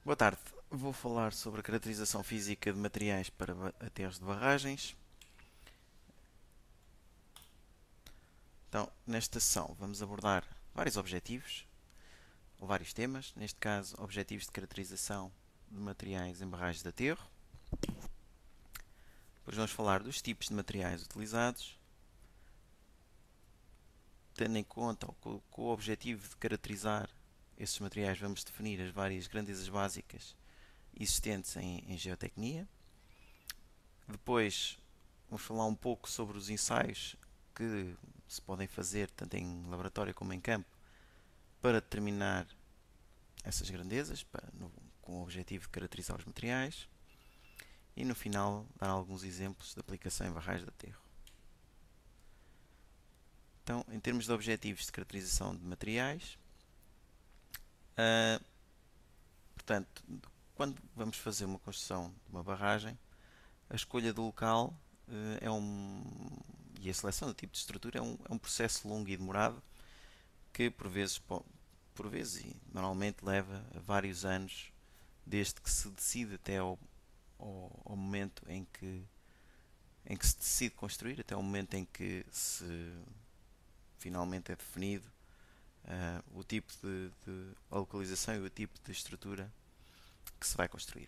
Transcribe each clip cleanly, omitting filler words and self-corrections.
Boa tarde. Vou falar sobre a caracterização física de materiais para aterros de barragens. Então, nesta sessão, vamos abordar vários objetivos, ou vários temas. Neste caso, objetivos de caracterização de materiais em barragens de aterro. Depois vamos falar dos tipos de materiais utilizados, tendo em conta, ou com o objetivo de caracterizar esses materiais, vamos definir as várias grandezas básicas existentes em geotecnia. Depois, vamos falar um pouco sobre os ensaios que se podem fazer tanto em laboratório como em campo para determinar essas grandezas, com o objetivo de caracterizar os materiais. E no final, dar alguns exemplos de aplicação em barragens de aterro. Então, em termos de objetivos de caracterização de materiais, portanto, quando vamos fazer uma construção de uma barragem, a escolha do local e a seleção do tipo de estrutura é um processo longo e demorado que por vezes e normalmente leva vários anos desde que se decide até ao momento em que se decide construir, até o momento em que se finalmente é definido o tipo a localização e o tipo de estrutura que se vai construir.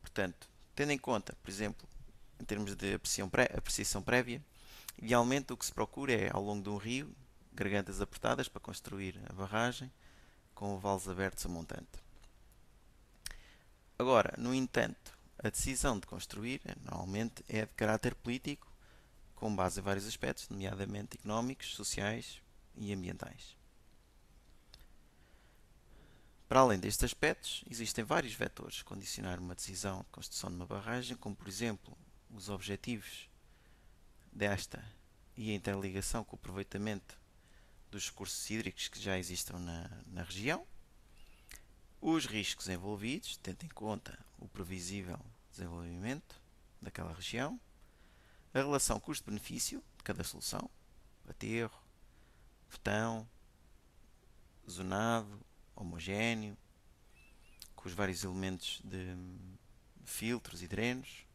Portanto, tendo em conta, por exemplo, em termos de apreciação prévia, idealmente o que se procura é, ao longo de um rio, gargantas apertadas para construir a barragem, com vales abertos a montante. Agora, no entanto, a decisão de construir, normalmente, é de caráter político, com base em vários aspectos, nomeadamente económicos, sociais e ambientais. Para além destes aspectos, existem vários vetores que condicionar uma decisão de construção de uma barragem, como por exemplo os objetivos desta e a interligação com o aproveitamento dos recursos hídricos que já existam na região, os riscos envolvidos, tendo em conta o previsível desenvolvimento daquela região, a relação custo-benefício de cada solução, aterro, betão, zonado, homogéneo, com os vários elementos de filtros e drenos.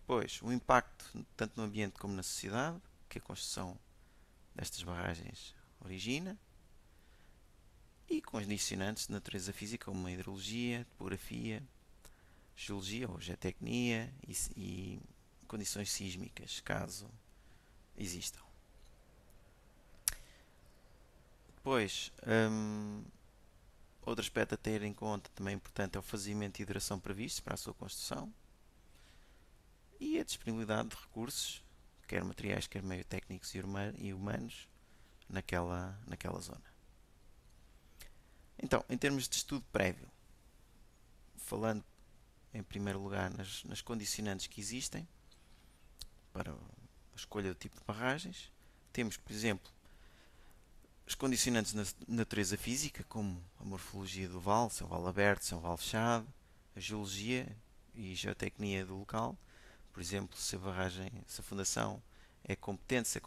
Depois, o impacto tanto no ambiente como na sociedade que a construção destas barragens origina, e condicionantes de natureza física como a hidrologia, topografia, geologia ou geotecnia e condições sísmicas, caso existam. Depois, outro aspecto a ter em conta também importante é o fazimento e duração previstos para a sua construção e a disponibilidade de recursos, quer materiais, quer meio técnicos e humanos, naquela zona. Então, em termos de estudo prévio, falando em primeiro lugar nas condicionantes que existem para a escolha do tipo de barragens, temos, por exemplo, os condicionantes na natureza física, como a morfologia do vale, se é um vale aberto, se é um vale fechado, a geologia e geotecnia do local, por exemplo, se a fundação é competente, se é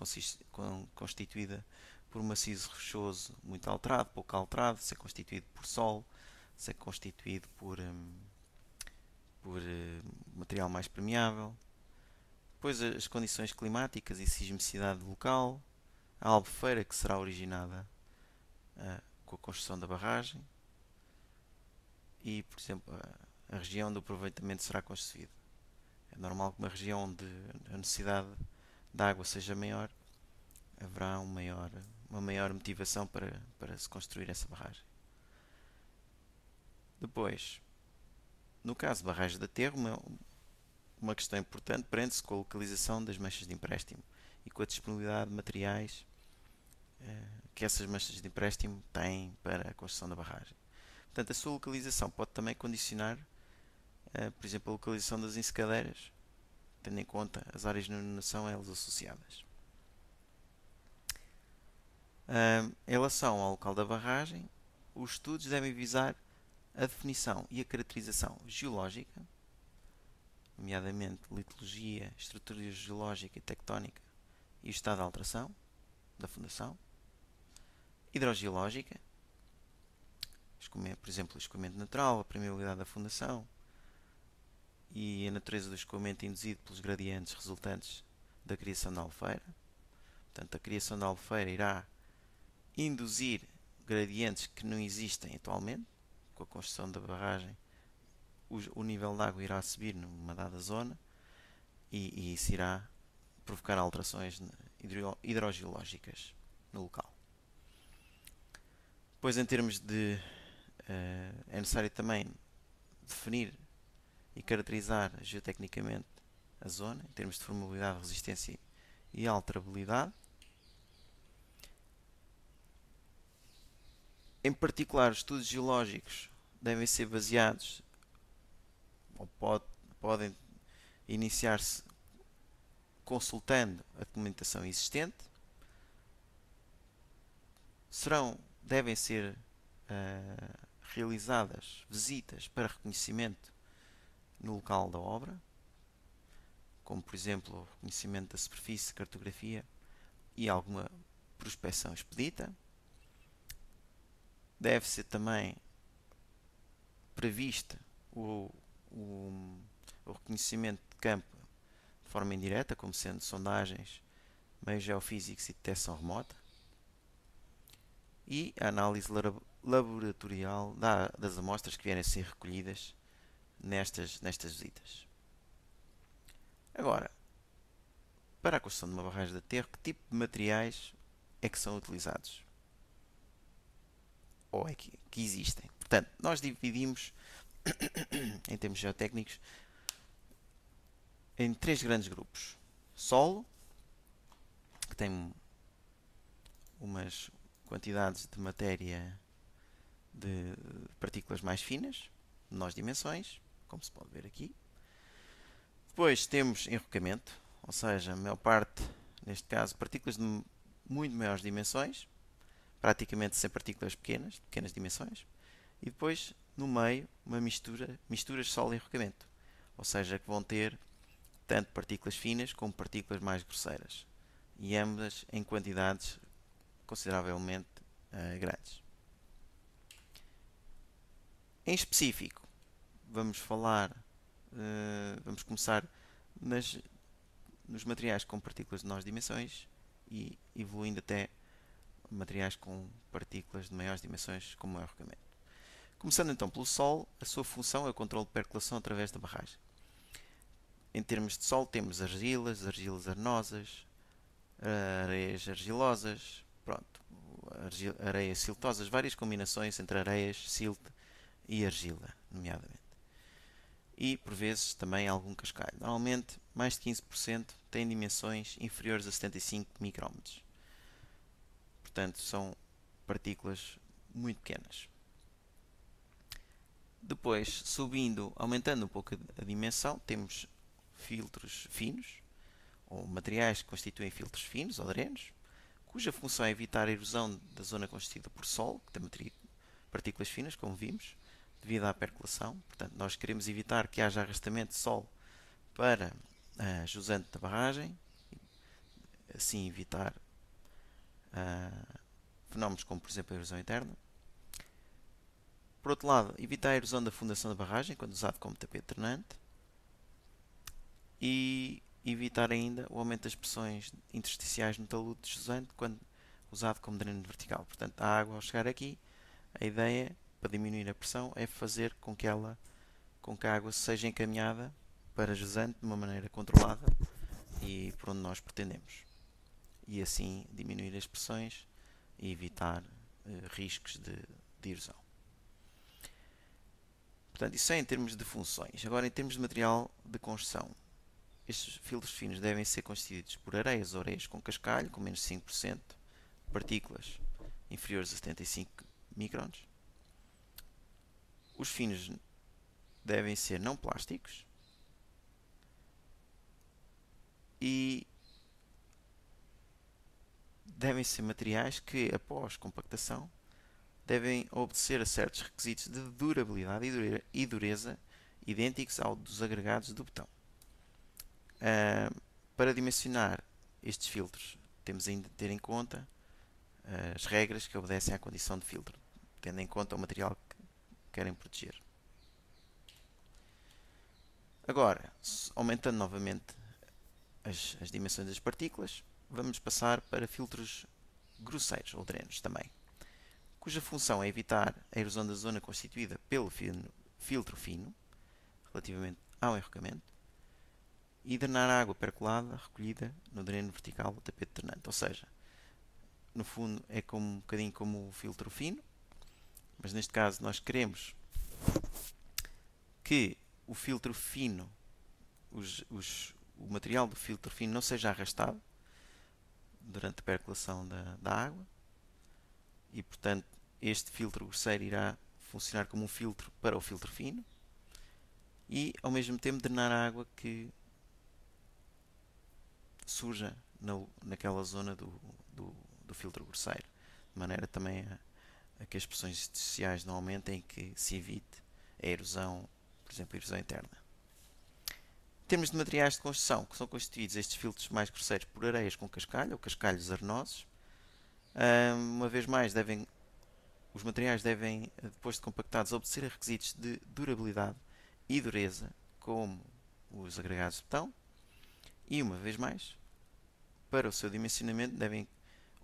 constituída por um maciço rochoso muito alterado, pouco alterado, se é constituído por sol, se é constituído por material mais permeável. Depois as condições climáticas e sismicidade local, a albufeira que será originada com a construção da barragem e, por exemplo, a região onde o aproveitamento será construído. É normal que uma região onde a necessidade de água seja maior, haverá uma maior motivação para se construir essa barragem. Depois, no caso de barragens de aterro, uma questão importante prende-se com a localização das manchas de empréstimo e com a disponibilidade de materiais que essas manchas de empréstimo têm para a construção da barragem. Portanto, a sua localização pode também condicionar, por exemplo, a localização das ensacadeiras, tendo em conta as áreas de inundação a elas associadas. Em relação ao local da barragem, os estudos devem visar a definição e a caracterização geológica, nomeadamente litologia, estrutura geológica e tectónica e o estado de alteração da fundação, hidrogeológica, por exemplo, o escoamento natural, a permeabilidade da fundação e a natureza do escoamento induzido pelos gradientes resultantes da criação da albufeira. Portanto, a criação da albufeira irá induzir gradientes que não existem atualmente. Com a construção da barragem, o nível de água irá subir numa dada zona e isso irá provocar alterações hidrogeológicas no local. Depois, em termos de... é necessário também definir e caracterizar geotecnicamente a zona, em termos de formabilidade, resistência e alterabilidade. Em particular, os estudos geológicos devem ser baseados ou podem iniciar-se consultando a documentação existente. Devem ser realizadas visitas para reconhecimento no local da obra, como por exemplo o reconhecimento da superfície, cartografia e alguma prospecção expedita. Deve ser também previsto o reconhecimento de campo de forma indireta, como sendo sondagens, meios geofísicos e detecção remota, e a análise laboratorial das amostras que vierem a ser recolhidas nestas visitas. Agora, para a construção de uma barragem de aterro, que tipo de materiais é que são utilizados? Ou é que existem? Portanto, nós dividimos, em termos geotécnicos, em 3 grandes grupos. Solo, que tem umas quantidades de matéria de partículas mais finas, de menores dimensões, como se pode ver aqui. Depois temos enrocamento, ou seja, a maior parte, neste caso, partículas de muito maiores dimensões, praticamente sem partículas pequenas, de pequenas dimensões. E depois, no meio, misturas solo e enrocamento, ou seja, que vão ter tanto partículas finas como partículas mais grosseiras, e ambas em quantidades consideravelmente grandes. Em específico, vamos começar nos materiais com partículas de menores dimensões e evoluindo até materiais com partículas de maiores dimensões, como o enrocamento. Começando então pelo solo, a sua função é o controle de percolação através da barragem. Em termos de solo, temos argilas arenosas, areias argilosas, areias siltosas, várias combinações entre areias, silt e argila, nomeadamente. E, por vezes, também algum cascalho. Normalmente, mais de 15% têm dimensões inferiores a 75 micrómetros. Portanto, são partículas muito pequenas. Depois, aumentando um pouco a dimensão, temos filtros finos, ou materiais que constituem filtros finos ou drenos, cuja função é evitar a erosão da zona constituída por solo, que tem partículas finas, como vimos, devido à percolação. Portanto, nós queremos evitar que haja arrastamento de solo para a jusante da barragem, assim evitar fenómenos como, por exemplo, a erosão interna. Por outro lado, evitar a erosão da fundação da barragem, quando usado como tapete drenante. E evitar ainda o aumento das pressões intersticiais no talude de jusante, quando usado como dreno vertical. Portanto, a água, ao chegar aqui, a ideia, para diminuir a pressão, é fazer com que a água seja encaminhada para jusante de uma maneira controlada e por onde nós pretendemos. E assim diminuir as pressões e evitar riscos de erosão. Portanto, isso é em termos de funções. Agora, em termos de material de construção, estes filtros finos devem ser constituídos por areias ou areias com cascalho, com menos de 5%, partículas inferiores a 75 microns. Os finos devem ser não plásticos e devem ser materiais que, após compactação, devem obedecer a certos requisitos de durabilidade e dureza idênticos aos dos agregados do betão. Para dimensionar estes filtros, temos ainda de ter em conta as regras que obedecem à condição de filtro, tendo em conta o material querem proteger. Agora, aumentando novamente as dimensões das partículas, vamos passar para filtros grosseiros ou drenos também, cuja função é evitar a erosão da zona constituída pelo filtro fino, relativamente ao enrocamento, e drenar a água percolada recolhida no dreno vertical do tapete drenante. Ou seja, no fundo é um bocadinho como o filtro fino, mas neste caso nós queremos que o filtro fino, o material do filtro fino não seja arrastado durante a percolação da água e, portanto, este filtro grosseiro irá funcionar como um filtro para o filtro fino e, ao mesmo tempo, drenar a água que surja naquela zona do filtro grosseiro, de maneira também a que as pressões excessiais não aumentem e que se evite a erosão, por exemplo, a erosão interna. Em termos de materiais de construção, que são constituídos estes filtros mais grosseiros por areias com cascalho ou cascalhos arenosos, uma vez mais, os materiais devem, depois de compactados, obedecer a requisitos de durabilidade e dureza, como os agregados de betão, e, uma vez mais, para o seu dimensionamento, devem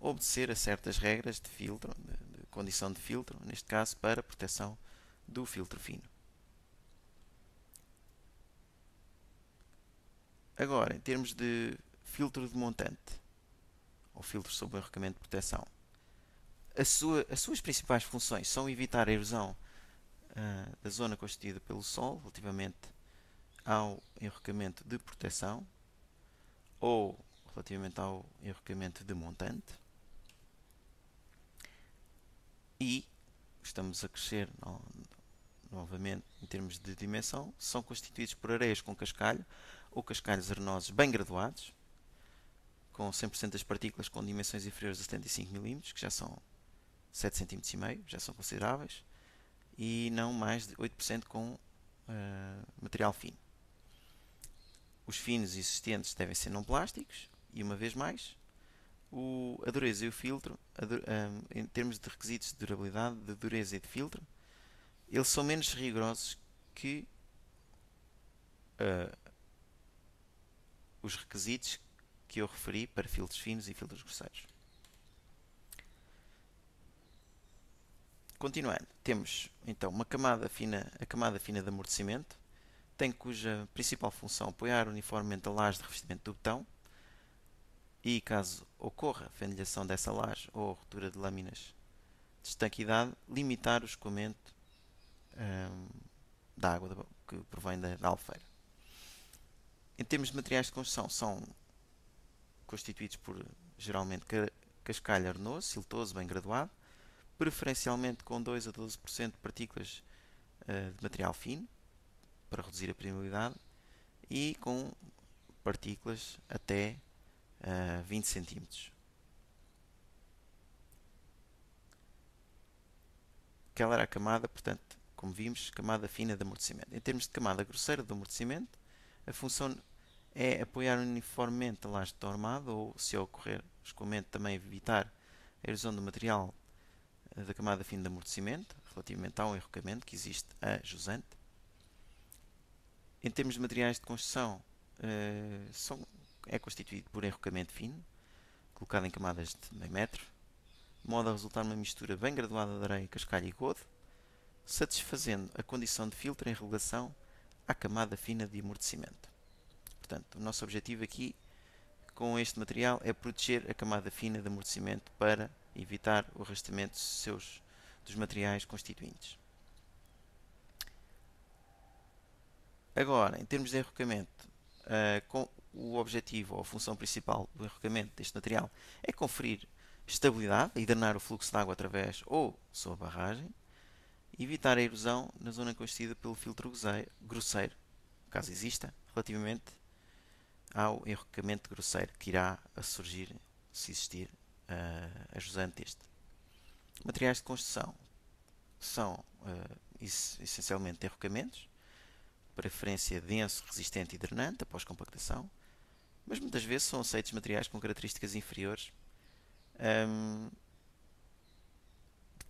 obedecer a certas regras de filtro, de condição de filtro, neste caso para a proteção do filtro fino. Agora, em termos de filtro de montante, ou filtro sob enrocamento de proteção, as suas principais funções são evitar a erosão da zona constituída pelo solo relativamente ao enrocamento de proteção ou relativamente ao enrocamento de montante, e estamos a crescer novamente em termos de dimensão, são constituídos por areias com cascalho ou cascalhos arenosos bem graduados, com 100% das partículas com dimensões inferiores a 75 mm, que já são 7,5 cm, já são consideráveis, e não mais de 8% com material fino. Os finos existentes devem ser não plásticos e, uma vez mais, a dureza e o filtro, em termos de requisitos de durabilidade, de dureza e de filtro, eles são menos rigorosos que os requisitos que eu referi para filtros finos e filtros grosseiros. Continuando, temos então a camada fina de amortecimento, cuja principal função é apoiar uniformemente a laje de revestimento do betão e, caso ocorra a fenilhação dessa laje ou ruptura de lâminas de estanquidade, limitar o escoamento da água que provém da albufeira. Em termos de materiais de construção, são constituídos por, geralmente, cascalho arenoso, siltoso, bem graduado, preferencialmente com 2 a 12% de partículas de material fino, para reduzir a permeabilidade, e com partículas até 20 cm. Aquela era a camada, portanto, como vimos, camada fina de amortecimento. Em termos de camada grosseira de amortecimento, a função é apoiar uniformemente a laje de armado ou, se ocorrer escoamento, também evitar a erosão do material da camada fina de amortecimento, relativamente ao enrocamento que existe a jusante. Em termos de materiais de construção, é constituído por enrocamento fino, colocado em camadas de meio metro, de modo a resultar uma mistura bem graduada de areia, cascalho e godo, satisfazendo a condição de filtro em relação à camada fina de amortecimento. Portanto, o nosso objetivo aqui com este material é proteger a camada fina de amortecimento para evitar o arrastamento dos materiais constituintes. Agora, em termos de enrocamento, o objetivo ou a função principal do enrocamento deste material é conferir estabilidade e drenar o fluxo de água através ou sob a barragem, evitar a erosão na zona constituída pelo filtro grosseiro, caso exista, relativamente ao enrocamento grosseiro que irá surgir se existir a jusante deste. Materiais de construção são essencialmente enrocamentos, preferência denso, resistente e drenante após compactação, mas muitas vezes são aceitos materiais com características inferiores,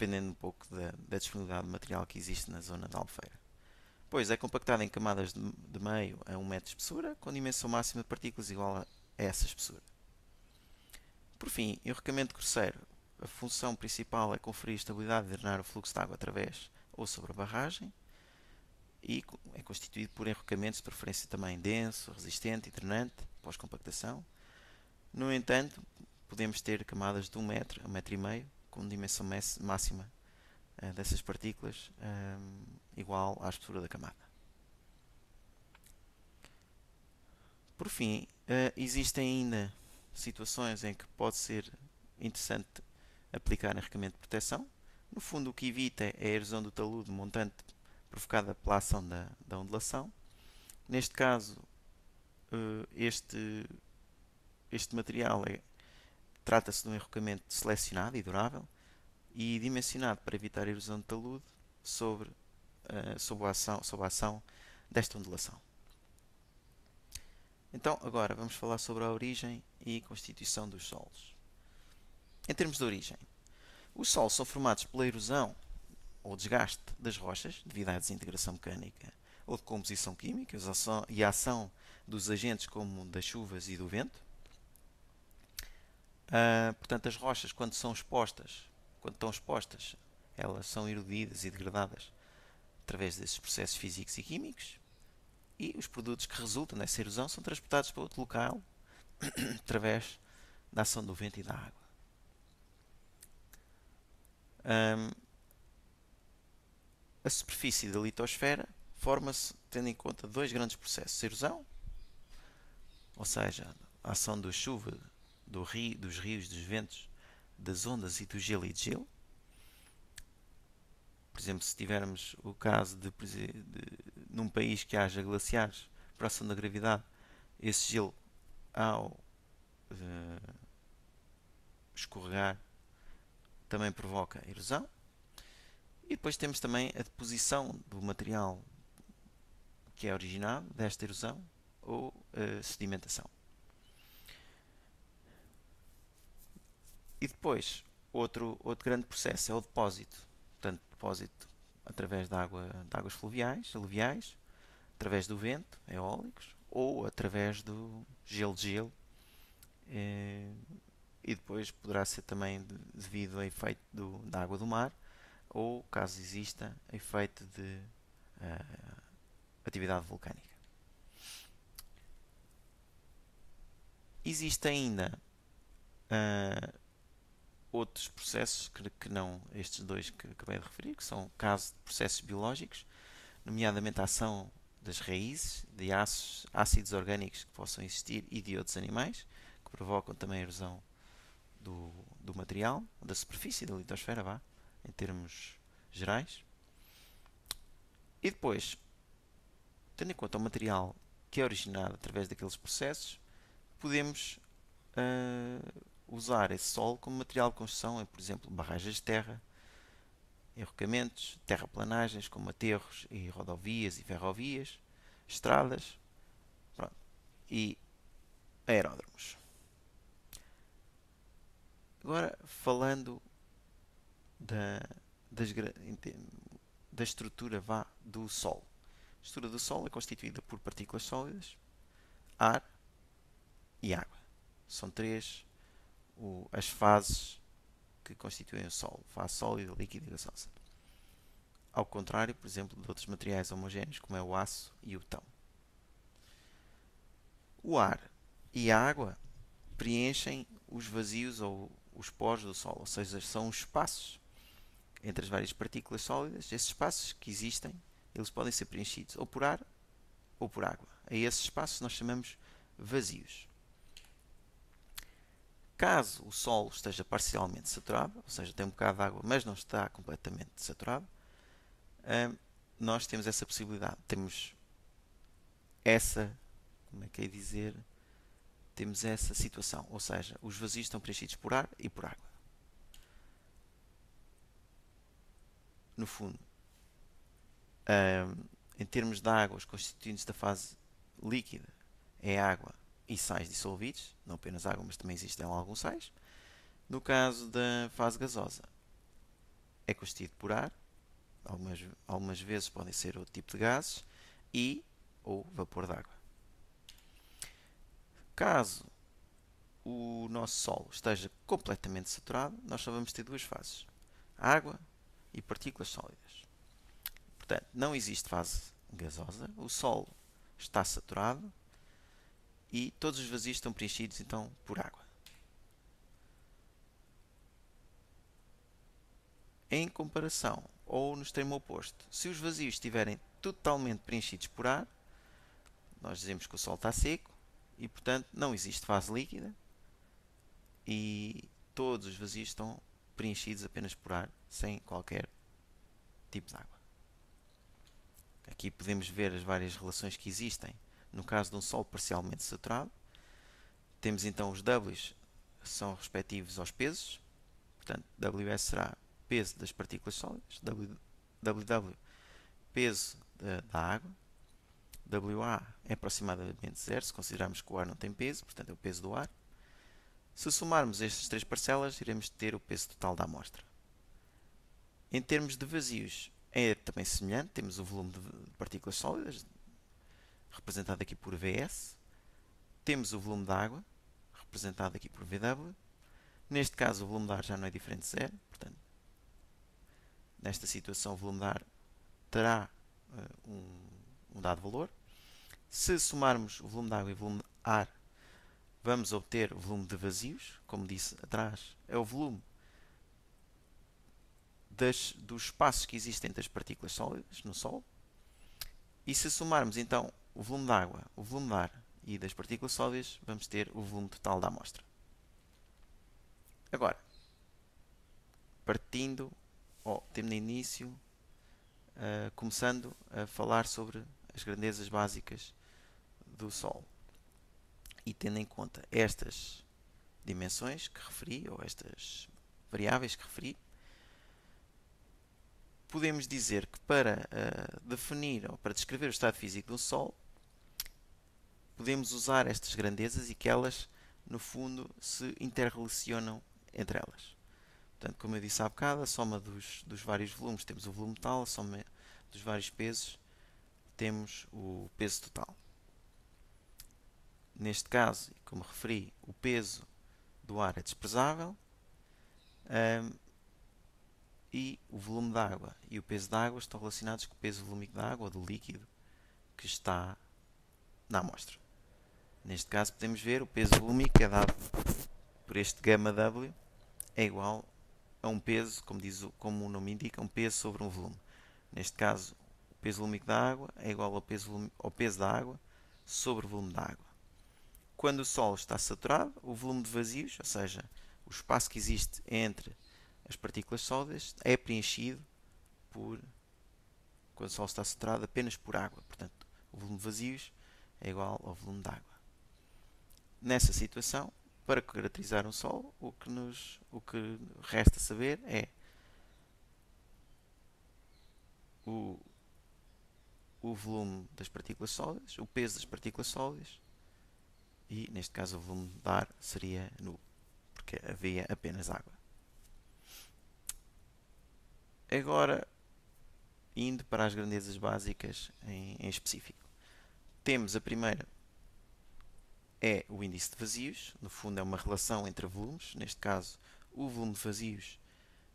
dependendo um pouco da disponibilidade de material que existe na zona da Albufeira. Pois é compactado em camadas de meio a 1 metro de espessura, com dimensão máxima de partículas igual a essa espessura. Por fim, enrocamento grosseiro. A função principal é conferir estabilidade e drenar o fluxo de água através ou sobre a barragem, e é constituído por enrocamentos de preferência também denso, resistente e drenante, pós-compactação. No entanto, podemos ter camadas de 1 metro a 1,5 m, com dimensão máxima dessas partículas igual à espessura da camada. Por fim, existem ainda situações em que pode ser interessante aplicar enrocamento de proteção. No fundo, o que evita é a erosão do talude montante provocada pela ação da ondulação. Neste caso, este material trata-se de um enrocamento selecionado e durável e dimensionado para evitar a erosão do talude sob a ação desta ondulação. Então, agora vamos falar sobre a origem e constituição dos solos. Em termos de origem, os solos são formados pela erosão ou desgaste das rochas devido à desintegração mecânica ou de composição química e a ação dos agentes como das chuvas e do vento. Portanto, as rochas, quando estão expostas, elas são erodidas e degradadas através desses processos físicos e químicos, e os produtos que resultam dessa erosão são transportados para outro local através da ação do vento e da água. A superfície da litosfera forma-se tendo em conta dois grandes processos: a erosão, ou seja, a ação da chuva, dos rios, dos ventos, das ondas e do gelo e de gelo. Por exemplo, se tivermos o caso num país que haja glaciares por ação da gravidade, esse gelo, ao escorregar, também provoca erosão. E depois temos também a deposição do material que é originado desta erosão ou sedimentação. E depois, outro grande processo é o depósito. Portanto, depósito através de águas fluviais, aluviais, através do vento, eólicos, ou através do gelo de gelo. E depois poderá ser também devido ao efeito da água do mar, ou, caso exista, efeito de atividade vulcânica. Existem ainda outros processos que não estes dois que acabei de referir, que são casos de processos biológicos, nomeadamente a ação das raízes, de ácidos orgânicos que possam existir e de outros animais, que provocam também a erosão do material, da superfície, da litosfera, em termos gerais. E depois, tendo em conta o material que é originado através daqueles processos, podemos usar esse solo como material de construção, por exemplo, barragens de terra, enrocamentos, terraplanagens como aterros e rodovias e ferrovias, estradas, e aeródromos. Agora, falando da estrutura do solo. A estrutura do solo é constituída por partículas sólidas, ar e água. São três as fases que constituem o solo: fase sólida, líquida e gasosa. Ao contrário, por exemplo, de outros materiais homogéneos como é o aço e o betão. O ar e a água preenchem os vazios ou os poros do solo, ou seja, são os espaços entre as várias partículas sólidas. Esses espaços que existem, eles podem ser preenchidos ou por ar ou por água. A esses espaços nós chamamos vazios. Caso o solo esteja parcialmente saturado, ou seja, tem um bocado de água, mas não está completamente saturado, nós temos essa possibilidade. Temos essa, temos essa situação, ou seja, os vazios estão preenchidos por ar e por água. No fundo, em termos de água, os constituintes da fase líquida é água e sais dissolvidos, não apenas água, mas também existem alguns sais. No caso da fase gasosa, é constituído por ar, algumas vezes podem ser outro tipo de gases, e ou vapor d'água. Caso o nosso solo esteja completamente saturado, nós só vamos ter duas fases: água e partículas sólidas. Portanto, não existe fase gasosa, o solo está saturado e todos os vazios estão preenchidos então por água. Em comparação, ou no extremo oposto, se os vazios estiverem totalmente preenchidos por ar, nós dizemos que o solo está seco e, portanto, não existe fase líquida e todos os vazios estão preenchidos apenas por ar, sem qualquer tipo de água. Aqui podemos ver as várias relações que existem no caso de um solo parcialmente saturado. Temos então os Ws, que são respectivos aos pesos. Portanto, Ws será peso das partículas sólidas, WW, peso da água, WA é aproximadamente zero, se considerarmos que o ar não tem peso, portanto é o peso do ar. Se somarmos estas três parcelas, iremos ter o peso total da amostra. Em termos de vazios, é também semelhante, temos o volume de partículas sólidas, representado aqui por Vs. Temos o volume da água, representado aqui por VW. Neste caso, o volume de ar já não é diferente de zero, portanto, nesta situação, o volume de ar terá um dado valor. Se somarmos o volume de água e o volume de ar, vamos obter o volume de vazios. Como disse atrás, é o volume dos espaços que existem entre as partículas sólidas no Sol. E se somarmos então o volume de água, o volume de ar e das partículas sólidas, vamos ter o volume total da amostra. Agora, partindo, tendo início, começando a falar sobre as grandezas básicas do Sol. E tendo em conta estas dimensões que referi, ou estas variáveis que referi, podemos dizer que para definir ou para descrever o estado físico do Sol, podemos usar estas grandezas e que elas, no fundo, se interrelacionam entre elas. Portanto, como eu disse há bocado, a soma dos vários volumes temos o volume total, a soma dos vários pesos temos o peso total. Neste caso, como referi, o peso do ar é desprezável e o volume da água e o peso da água estão relacionados com o peso volúmico da água ou do líquido que está na amostra. Neste caso, podemos ver o peso volúmico é dado por este γW, é igual a um peso, como o nome indica, um peso sobre um volume. Neste caso, o peso volúmico da água é igual ao peso da água sobre o volume da água. Quando o solo está saturado, o volume de vazios, ou seja, o espaço que existe entre as partículas sólidas, é preenchido quando o solo está saturado, apenas por água. Portanto, o volume de vazios é igual ao volume de água. Nessa situação, para caracterizar um solo, o que resta saber é o volume das partículas sólidas, o peso das partículas sólidas e, neste caso, o volume de ar seria nulo, porque havia apenas água. Agora, indo para as grandezas básicas em específico. Temos a primeira, é o índice de vazios, no fundo é uma relação entre volumes, neste caso o volume de vazios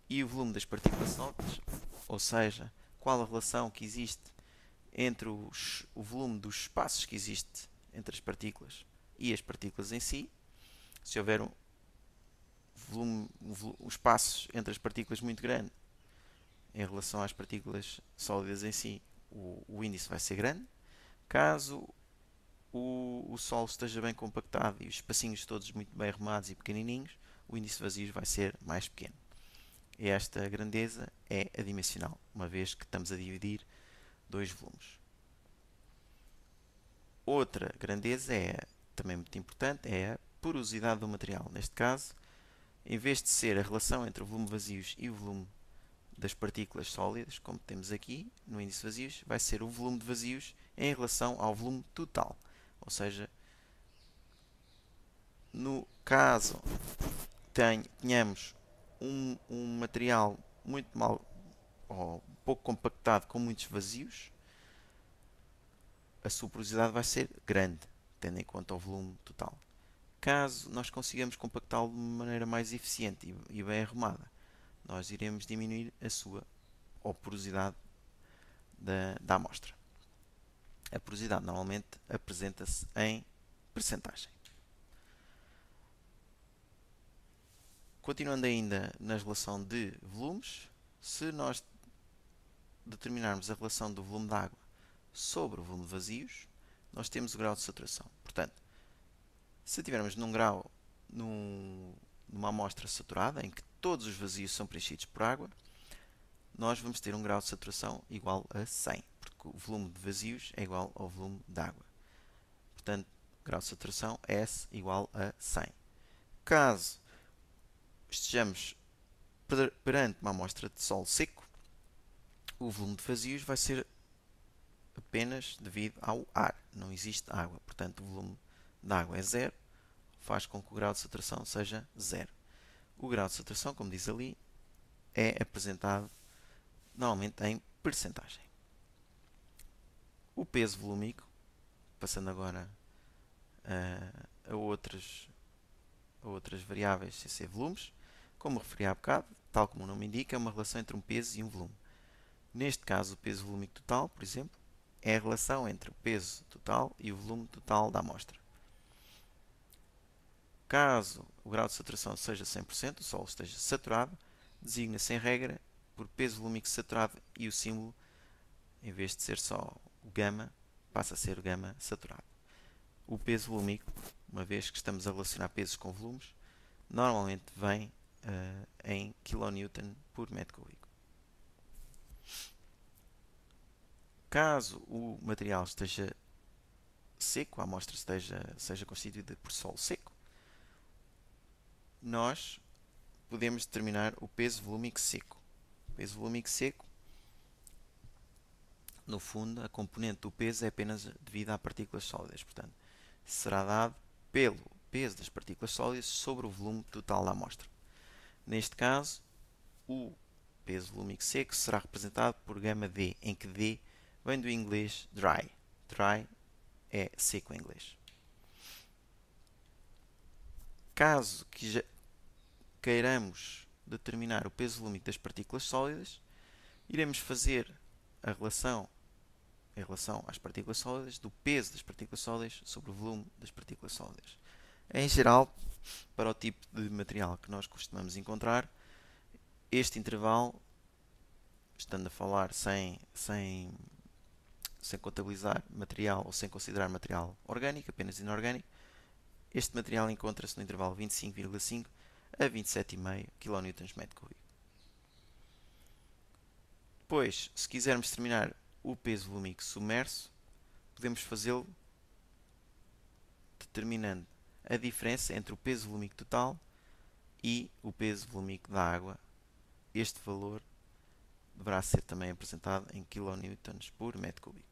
e o volume das partículas sólidas, ou seja, qual a relação que existe entre o volume dos espaços que existe entre as partículas e as partículas em si. Se houver um espaço entre as partículas muito grande em relação às partículas sólidas em si, o índice vai ser grande. Caso o solo esteja bem compactado e os espacinhos todos muito bem arrumados e pequenininhos, o índice de vazios vai ser mais pequeno. Esta grandeza é adimensional, uma vez que estamos a dividir dois volumes. Outra grandeza também muito importante, é a porosidade do material. Neste caso, em vez de ser a relação entre o volume de vazios e o volume das partículas sólidas, como temos aqui no índice de vazios, vai ser o volume de vazios em relação ao volume total. Ou seja, no caso tenhamos um material muito mal ou pouco compactado com muitos vazios, a sua porosidade vai ser grande, tendo em conta o volume total. Caso nós consigamos compactá-lo de maneira mais eficiente e bem arrumada, nós iremos diminuir a sua porosidade da amostra. A porosidade normalmente apresenta-se em percentagem. Continuando ainda na relação de volumes, se nós determinarmos a relação do volume de água sobre o volume de vazios, nós temos o grau de saturação. Portanto, se tivermos numa amostra saturada, em que todos os vazios são preenchidos por água, nós vamos ter um grau de saturação igual a 100, porque o volume de vazios é igual ao volume de água. Portanto, grau de saturação S igual a 100. Caso estejamos perante uma amostra de solo seco, o volume de vazios vai ser apenas devido ao ar, não existe água. Portanto, o volume da água é zero, faz com que o grau de saturação seja zero. O grau de saturação, como diz ali, é apresentado normalmente em percentagem. O peso volúmico, passando agora a outras variáveis sem ser volumes, como referi há bocado, tal como o nome indica, é uma relação entre um peso e um volume. Neste caso, o peso volúmico total, por exemplo, é a relação entre o peso total e o volume total da amostra. Caso o grau de saturação seja 100%, o solo esteja saturado, designa-se em regra por peso volúmico saturado e o símbolo, em vez de ser só o gama, passa a ser o gama saturado. O peso volúmico, uma vez que estamos a relacionar pesos com volumes, normalmente vem em kN por metro cúbico. Caso o material esteja seco, a amostra seja constituída por solo seco, nós podemos determinar o peso volúmico seco. O peso volúmico seco, no fundo, a componente do peso é apenas devida a partículas sólidas. Portanto, será dado pelo peso das partículas sólidas sobre o volume total da amostra. Neste caso, o peso volúmico seco será representado por γd, em que d vem do inglês dry. Dry é seco em inglês. Caso queiramos determinar o peso volúmico das partículas sólidas, iremos fazer a relação em relação às partículas sólidas do peso das partículas sólidas sobre o volume das partículas sólidas. Em geral, para o tipo de material que nós costumamos encontrar, este intervalo, estando a falar sem contabilizar material ou sem considerar material orgânico, apenas inorgânico, este material encontra-se no intervalo 25,5 a 27,5 kN/m3. Depois, se quisermos determinar o peso volúmico submerso, podemos fazê-lo determinando a diferença entre o peso volúmico total e o peso volúmico da água. Este valor deverá ser também apresentado em kN/m3.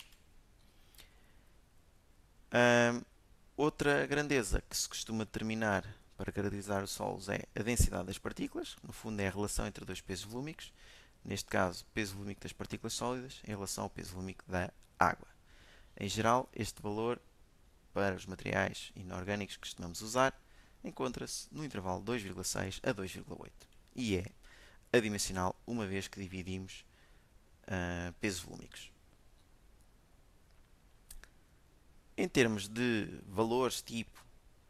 Outra grandeza que se costuma determinar para caracterizar os solos é a densidade das partículas. No fundo, é a relação entre dois pesos volúmicos. Neste caso, o peso volúmico das partículas sólidas em relação ao peso volúmico da água. Em geral, este valor para os materiais inorgânicos que costumamos usar encontra-se no intervalo 2,6 a 2,8 e é adimensional, uma vez que dividimos pesos volúmicos. Em termos de valores tipo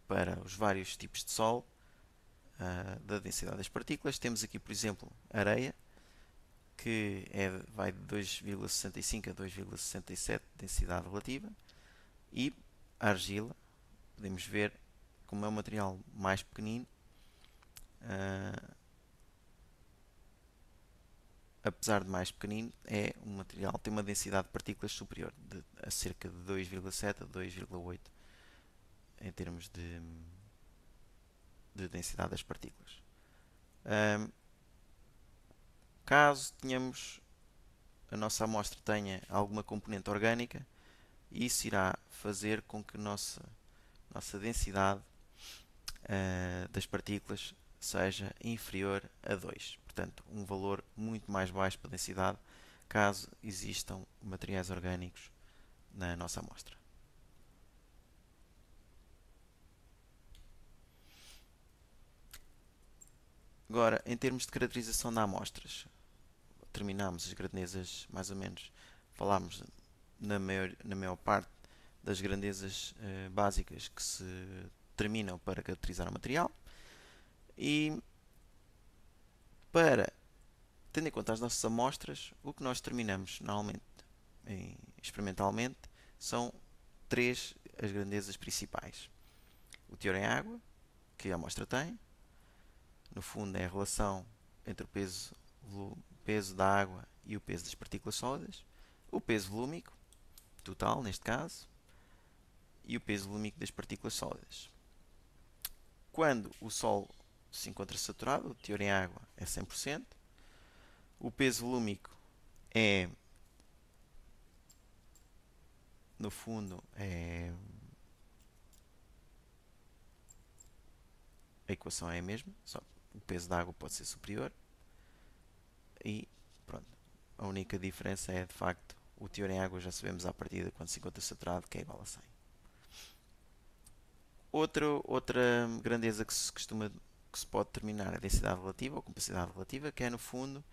para os vários tipos de solo da densidade das partículas, temos aqui, por exemplo, areia, que vai de 2,65 a 2,67 densidade relativa, e a argila, podemos ver como é um material mais pequenino, apesar de mais pequenino, é um material tem uma densidade de partículas superior a cerca de 2,7 a 2,8 em termos de densidade das partículas. Caso a nossa amostra tenha alguma componente orgânica, isso irá fazer com que a nossa densidade das partículas seja inferior a 2. portanto, um valor muito mais baixo para densidade, caso existam materiais orgânicos na nossa amostra. Agora, em termos de caracterização de amostras, terminamos as grandezas, mais ou menos, falámos na maior parte das grandezas básicas que se determinam para caracterizar o material. E tendo em conta as nossas amostras, o que nós determinamos normalmente, experimentalmente, são três as grandezas principais. O teor em água, que a amostra tem, no fundo é a relação entre o peso da água e o peso das partículas sólidas, o peso volúmico, total neste caso, e o peso volúmico das partículas sólidas. Quando o solo se encontra saturado, o teor em água é 100%, o peso volúmico é, no fundo, a equação é a mesma, só o peso da água pode ser superior e pronto. A única diferença é, de facto, o teor em água já sabemos à partida quando se encontra saturado que é igual a 100. Outra grandeza que se pode determinar é a densidade relativa ou compacidade relativa, que é no fundo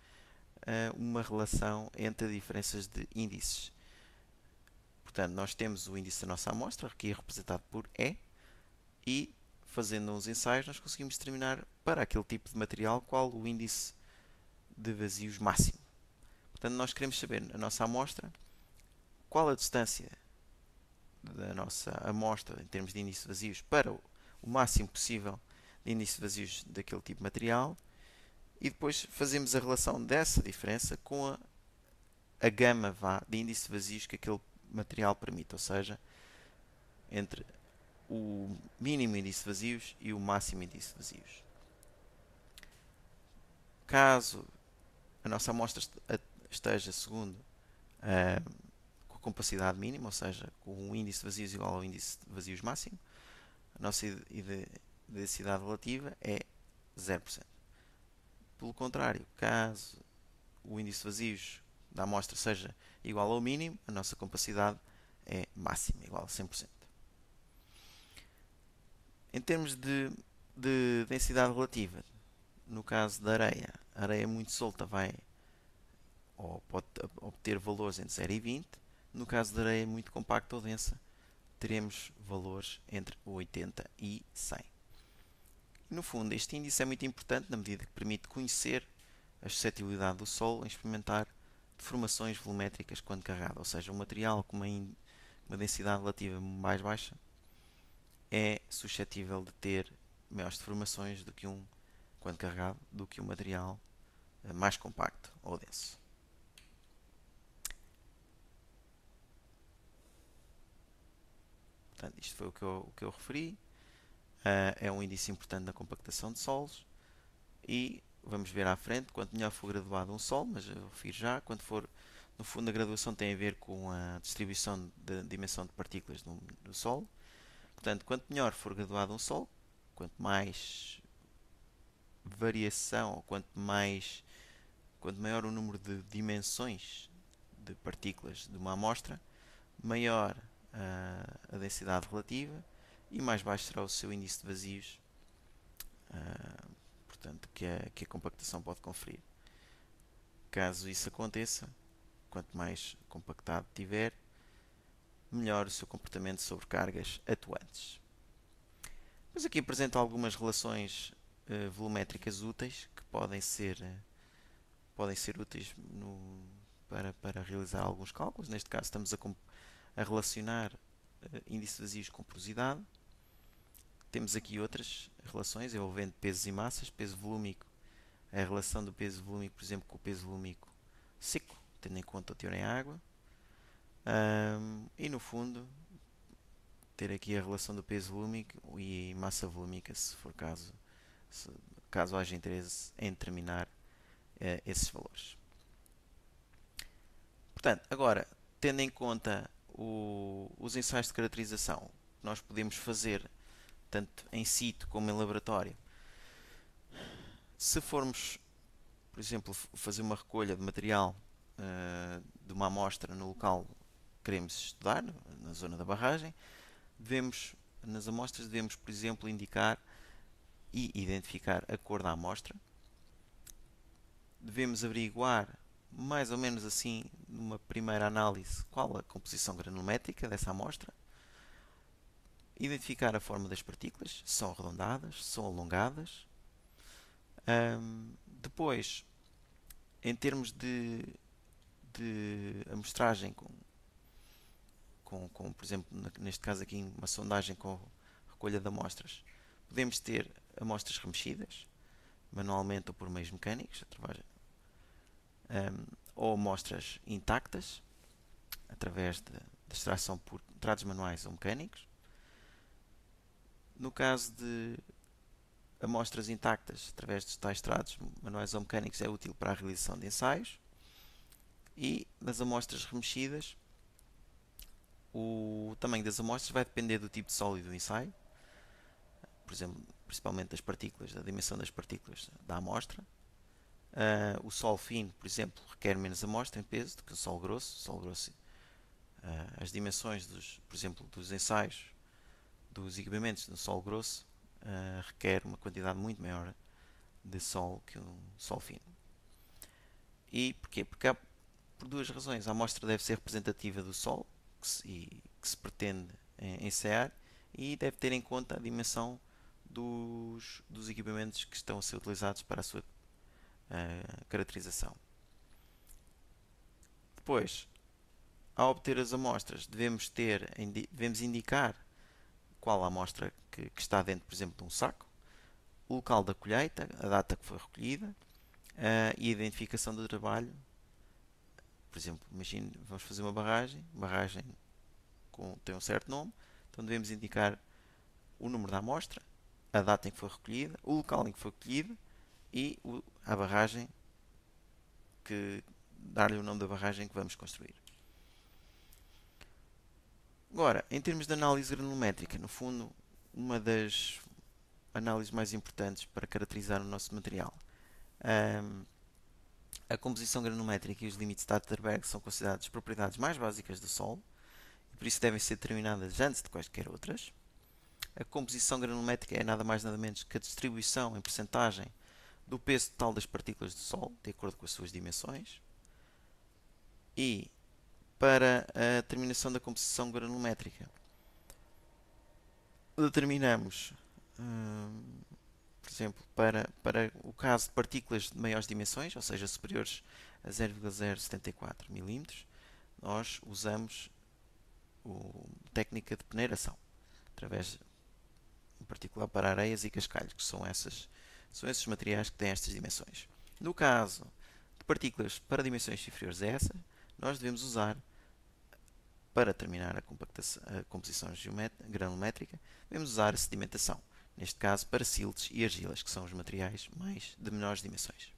uma relação entre diferenças de índices. Portanto, nós temos o índice da nossa amostra, aqui representado por E, e fazendo uns ensaios nós conseguimos determinar para aquele tipo de material qual o índice de vazios máximo. Portanto, nós queremos saber na nossa amostra qual a distância da nossa amostra em termos de índice de vazios para o máximo possível de índice de vazios daquele tipo de material e depois fazemos a relação dessa diferença com a gama de índice de vazios que aquele material permite, ou seja, entre o mínimo índice de vazios e o máximo índice de vazios. Caso a nossa amostra esteja segundo com a compacidade mínima, ou seja, com o índice de vazios igual ao índice de vazios máximo, a nossa densidade relativa é 0%. Pelo contrário, caso o índice de vazios da amostra seja igual ao mínimo, a nossa compacidade é máxima, igual a 100%. Em termos de densidade relativa, no caso da areia, a areia muito solta pode obter valores entre 0 e 20. No caso da areia muito compacta ou densa, teremos valores entre 80 e 100. No fundo, este índice é muito importante na medida que permite conhecer a suscetibilidade do solo em experimentar deformações volumétricas quando carregado, ou seja, um material com uma densidade relativa mais baixa é suscetível de ter maiores deformações quando carregado do que um material mais compacto ou denso. Portanto, isto foi o que eu referi. É um índice importante na compactação de solos e vamos ver à frente, quanto melhor for graduado um solo, mas eu refiro já, no fundo a graduação tem a ver com a distribuição da dimensão de partículas no solo. Portanto, quanto melhor for graduado um solo, quanto mais variação, ou quanto maior o número de dimensões de partículas de uma amostra, maior a densidade relativa e mais baixo será o seu índice de vazios, portanto, que a compactação pode conferir. Caso isso aconteça, quanto mais compactado tiver, melhor o seu comportamento sobre cargas atuantes. Depois aqui apresento algumas relações volumétricas úteis que podem ser úteis para realizar alguns cálculos. Neste caso estamos a relacionar índice de vazios com porosidade. Temos aqui outras relações envolvendo pesos e massas. Peso volúmico é a relação do peso volúmico, por exemplo, com o peso volúmico seco, tendo em conta o teor em água. E no fundo, ter aqui a relação do peso volúmico e massa volúmica, se for caso haja interesse em determinar esses valores. Portanto, agora, tendo em conta os ensaios de caracterização que nós podemos fazer tanto em situ como em laboratório, se formos por exemplo, fazer uma recolha de material de uma amostra no local que queremos estudar, na zona da barragem, nas amostras devemos, por exemplo, indicar e identificar a cor da amostra. Devemos averiguar, mais ou menos assim, numa primeira análise, qual a composição granulométrica dessa amostra. Identificar a forma das partículas, se são arredondadas, se são alongadas. Depois, em termos de amostragem, por exemplo, neste caso aqui, uma sondagem com recolha de amostras, podemos ter amostras remexidas, manualmente ou por meios mecânicos, ou amostras intactas, através de extração por tratos manuais ou mecânicos. No caso de amostras intactas, através dos tais tratos manuais ou mecânicos, é útil para a realização de ensaios. E nas amostras remexidas, o tamanho das amostras vai depender do tipo de solo e do ensaio, por exemplo, principalmente das partículas, da dimensão das partículas da amostra. O solo fino, por exemplo, requer menos amostra em peso do que o solo grosso. As dimensões, por exemplo, dos ensaios dos equipamentos no solo grosso requer uma quantidade muito maior de solo que um solo fino. E porquê? Porque há, por duas razões. A amostra deve ser representativa do solo que se pretende ensaiar e deve ter em conta a dimensão dos equipamentos que estão a ser utilizados para a sua caracterização. Depois, ao obter as amostras, devemos indicar qual a amostra que está dentro, por exemplo, de um saco, o local da colheita, a data que foi recolhida e a identificação do trabalho. Por exemplo, imagine, vamos fazer uma barragem tem um certo nome, então devemos indicar o número da amostra, a data em que foi recolhida, o local em que foi recolhida e a barragem, dar-lhe o nome da barragem que vamos construir. Agora, em termos de análise granulométrica, no fundo, uma das análises mais importantes para caracterizar o nosso material. A composição granulométrica e os limites de Taterberg são consideradas propriedades mais básicas do solo e por isso devem ser determinadas antes de quaisquer outras. A composição granulométrica é nada mais nada menos que a distribuição em percentagem do peso total das partículas do solo, de acordo com as suas dimensões. E para a determinação da composição granulométrica, determinamos, por exemplo, para o caso de partículas de maiores dimensões, ou seja, superiores a 0,074 mm, nós usamos a técnica de peneiração, em particular para areias e cascalhos, que são esses materiais que têm estas dimensões. No caso de partículas para dimensões inferiores a essa, nós devemos usar, para determinar a composição granulométrica, devemos usar a sedimentação, neste caso para siltes e argilas, que são os materiais de menores dimensões.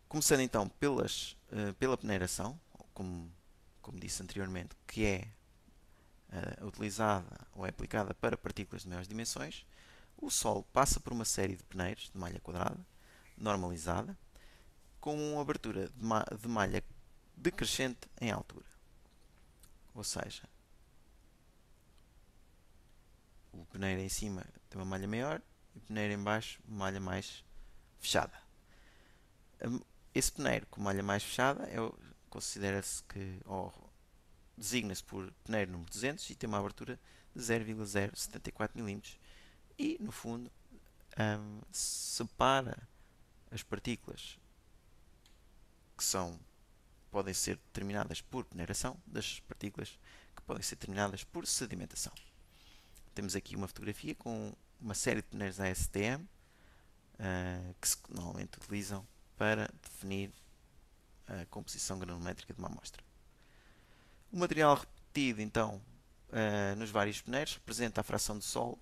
Começando então pela peneiração, como disse anteriormente, que é utilizada ou é aplicada para partículas de maiores dimensões, o solo passa por uma série de peneiros de malha quadrada, normalizada, com uma abertura de malha decrescente em altura. Ou seja, o peneiro em cima tem uma malha maior e o peneiro em baixo uma malha mais fechada. Esse peneiro com malha mais fechada considera-se que, designa-se por peneiro número 200 e tem uma abertura de 0,074 mm e, no fundo, separa as partículas que podem ser determinadas por peneiração das partículas que podem ser determinadas por sedimentação. Temos aqui uma fotografia com uma série de peneiros ASTM que se normalmente utilizam para definir a composição granulométrica de uma amostra. O material repetido, então, nos vários peneiros representa a fração de solo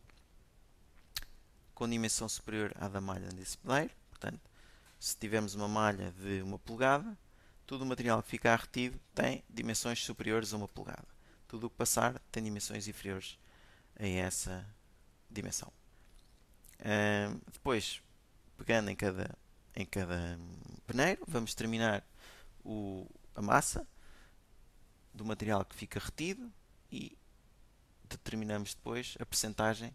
com dimensão superior à da malha desse peneiro. Portanto, se tivermos uma malha de 1 polegada, todo o material que ficar retido tem dimensões superiores a 1 polegada. Tudo o que passar tem dimensões inferiores a essa dimensão. Depois, pegando em cada peneiro, vamos determinar a massa do material que fica retido e determinamos depois a percentagem,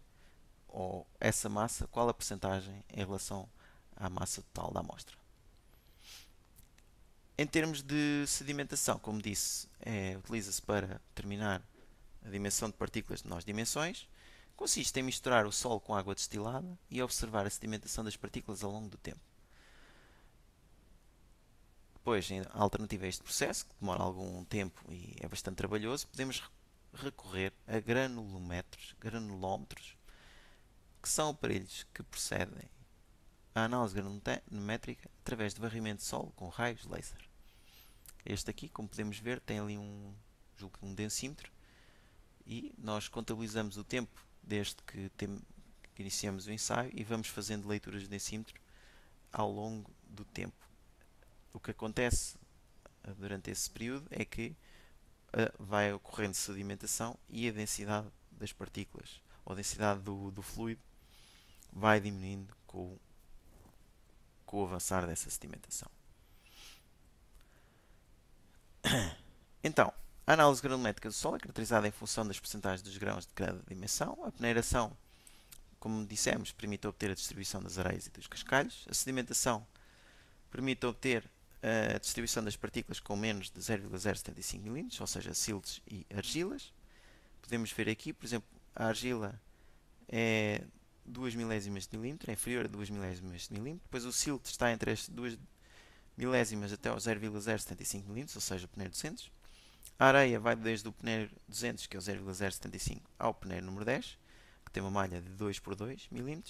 ou essa massa, qual a percentagem em relação à massa total da amostra. Em termos de sedimentação, como disse, utiliza-se para determinar a dimensão de partículas de nós dimensões. Consiste em misturar o solo com água destilada e observar a sedimentação das partículas ao longo do tempo. Depois, em alternativa a este processo, que demora algum tempo e é bastante trabalhoso, podemos recorrer a granulómetros, que são aparelhos que procedem à análise granulométrica através de varrimento de solo com raios laser. Este aqui, como podemos ver, tem ali um densímetro e nós contabilizamos o tempo desde que iniciamos o ensaio e vamos fazendo leituras de densímetro ao longo do tempo. O que acontece durante esse período é que vai ocorrendo sedimentação e a densidade das partículas, ou a densidade do fluido, vai diminuindo com o avançar dessa sedimentação. Então, a análise granulométrica do solo é caracterizada em função das percentagens dos grãos de cada dimensão. A peneiração, como dissemos, permite obter a distribuição das areias e dos cascalhos. A sedimentação permite obter a distribuição das partículas com menos de 0,075 mm, ou seja, siltes e argilas. Podemos ver aqui, por exemplo, a argila é 2 milésimas de milímetro, é inferior a 2 milésimas de milímetro. Depois o silt está entre as 2 milésimas até aos 0,075 mm, ou seja, o peneiro 200. A areia vai desde o peneiro 200, que é o 0,075, ao peneiro número 10, que tem uma malha de 2 por 2 mm.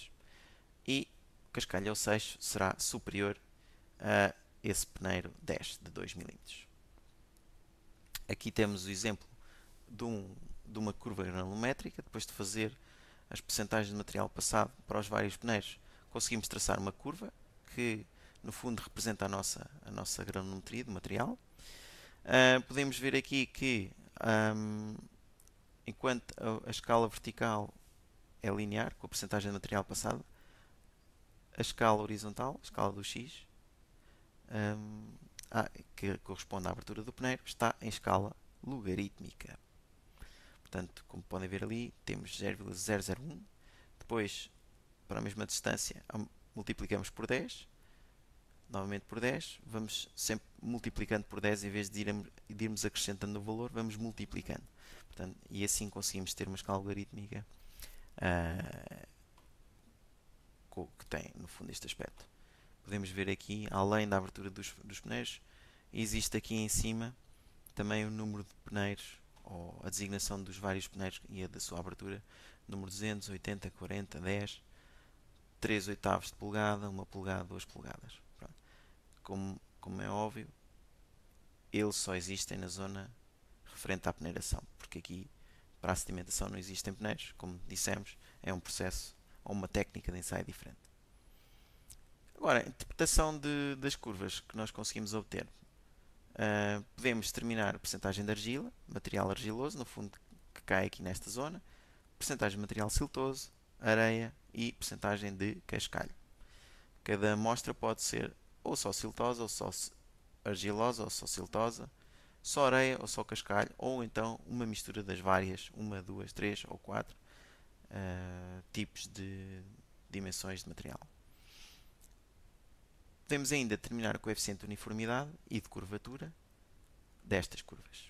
E o cascalho ou seixo será superior a esse peneiro 10 de 2 mm. Aqui temos o exemplo de uma curva granulométrica. Depois de fazer as percentagens de material passado para os vários peneiros, conseguimos traçar uma curva que no fundo representa a nossa granulometria do material. Podemos ver aqui que enquanto a escala vertical é linear, com a percentagem de material passado, a escala horizontal, a escala do X, que corresponde à abertura do peneiro, está em escala logarítmica. Portanto, como podem ver ali, temos 0,001. Depois, para a mesma distância, multiplicamos por 10. Novamente por 10. Vamos sempre multiplicando por 10 em vez de irmos acrescentando o valor, vamos multiplicando. Portanto, e assim conseguimos ter uma escala logarítmica que tem, no fundo, este aspecto. Podemos ver aqui, além da abertura dos peneiros, existe aqui em cima também o número de peneiros, ou a designação dos vários peneiros e a da sua abertura, número 200, 80, 40, 10, 3 oitavos de polegada, 1 polegada, 2 polegadas. Como é óbvio, eles só existem na zona referente à peneiração, porque aqui para a sedimentação não existem peneiros, como dissemos, é um processo ou uma técnica de ensaio diferente. Agora, a interpretação das curvas que nós conseguimos obter. Podemos determinar a percentagem de argila, material argiloso, no fundo que cai aqui nesta zona, percentagem de material siltoso, areia e percentagem de cascalho. Cada amostra pode ser ou só siltosa, ou só argilosa, ou só siltosa, só areia ou só cascalho, ou então uma mistura das várias, 1, 2, 3 ou 4 tipos de dimensões de material. Podemos ainda determinar o coeficiente de uniformidade e de curvatura destas curvas.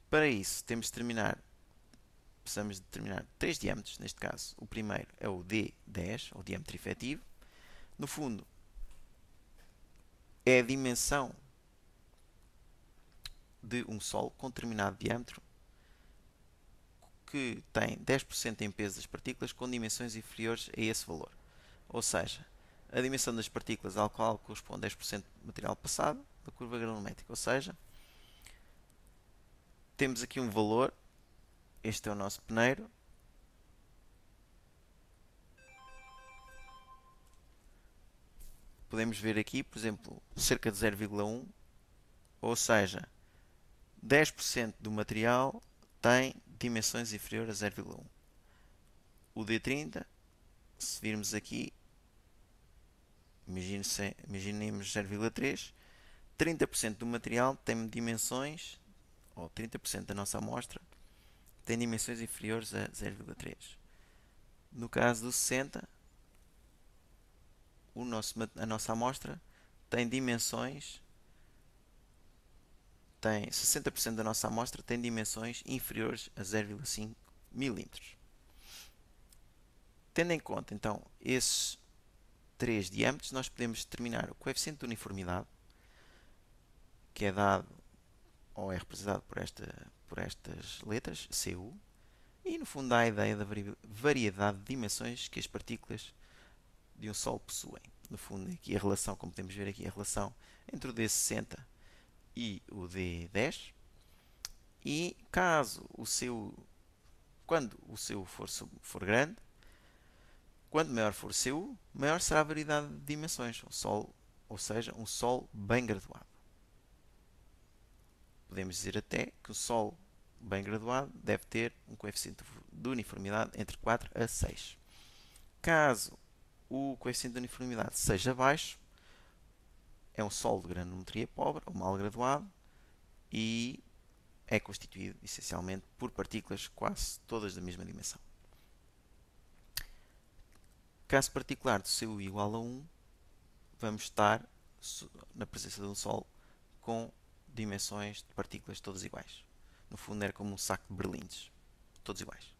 Para isso, precisamos determinar 3 diâmetros, neste caso. O primeiro é o D10, ou diâmetro efetivo. No fundo, é a dimensão de um solo com determinado diâmetro que tem 10% em peso das partículas com dimensões inferiores a esse valor. Ou seja, a dimensão das partículas ao qual corresponde 10% de material passado da curva granulométrica. Ou seja, temos aqui um valor, este é o nosso peneiro, podemos ver aqui, por exemplo, cerca de 0,1, ou seja, 10% do material tem dimensões inferiores a 0,1. O D30, se virmos aqui, Imaginemos 0,3. 30% do material tem dimensões, ou 30% da nossa amostra, tem dimensões inferiores a 0,3. No caso do 60, a nossa amostra tem dimensões, 60% da nossa amostra tem dimensões inferiores a 0,5 milímetros. Tendo em conta, então, esses três diâmetros, nós podemos determinar o coeficiente de uniformidade, que é dado ou é representado por estas letras, CU, e no fundo dá a ideia da variedade de dimensões que as partículas de um Sol possuem. No fundo, aqui a relação, como podemos ver aqui, a relação entre o D60 e o D10. E caso o seu, quando o seu for grande, quanto maior for o seu, maior será a variedade de dimensões, ou seja, um Sol bem graduado. Podemos dizer até que o Sol bem graduado deve ter um coeficiente de uniformidade entre 4 a 6. Caso o coeficiente de uniformidade seja baixo, é um Sol de granulometria pobre ou mal graduado e é constituído essencialmente por partículas quase todas da mesma dimensão. Caso particular de CU igual a 1, vamos estar na presença de um Sol com dimensões de partículas todas iguais. No fundo era como um saco de berlindes, todos iguais.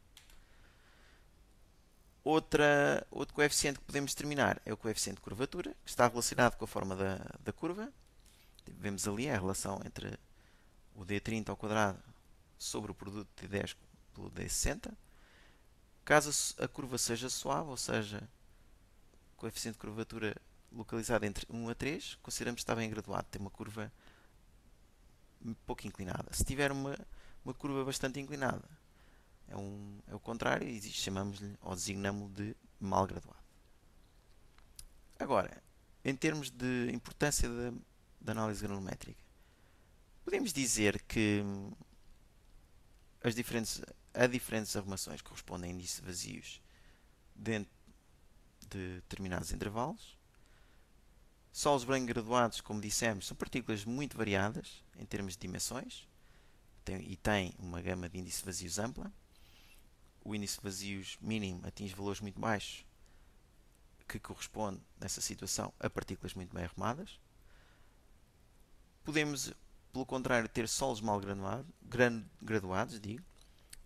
Outro coeficiente que podemos determinar é o coeficiente de curvatura, que está relacionado com a forma da curva. Vemos ali a relação entre o D30 ao quadrado sobre o produto de D10 pelo D60. Caso a curva seja suave, ou seja, coeficiente de curvatura localizado entre 1 a 3, consideramos que está bem graduado, tem uma curva pouco inclinada. Se tiver uma curva bastante inclinada, é o contrário e chamamos-lhe ou designamos-lhe de mal graduado. Agora, em termos de importância da análise granulométrica, podemos dizer que a diferentes arrumações correspondem a índices vazios dentro de determinados intervalos. Solos bem graduados, como dissemos, são partículas muito variadas em termos de dimensões e têm uma gama de índices vazios ampla. O índice de vazios mínimo atinge valores muito baixos, que corresponde, nessa situação, a partículas muito bem arrumadas. Podemos, pelo contrário, ter solos mal graduados,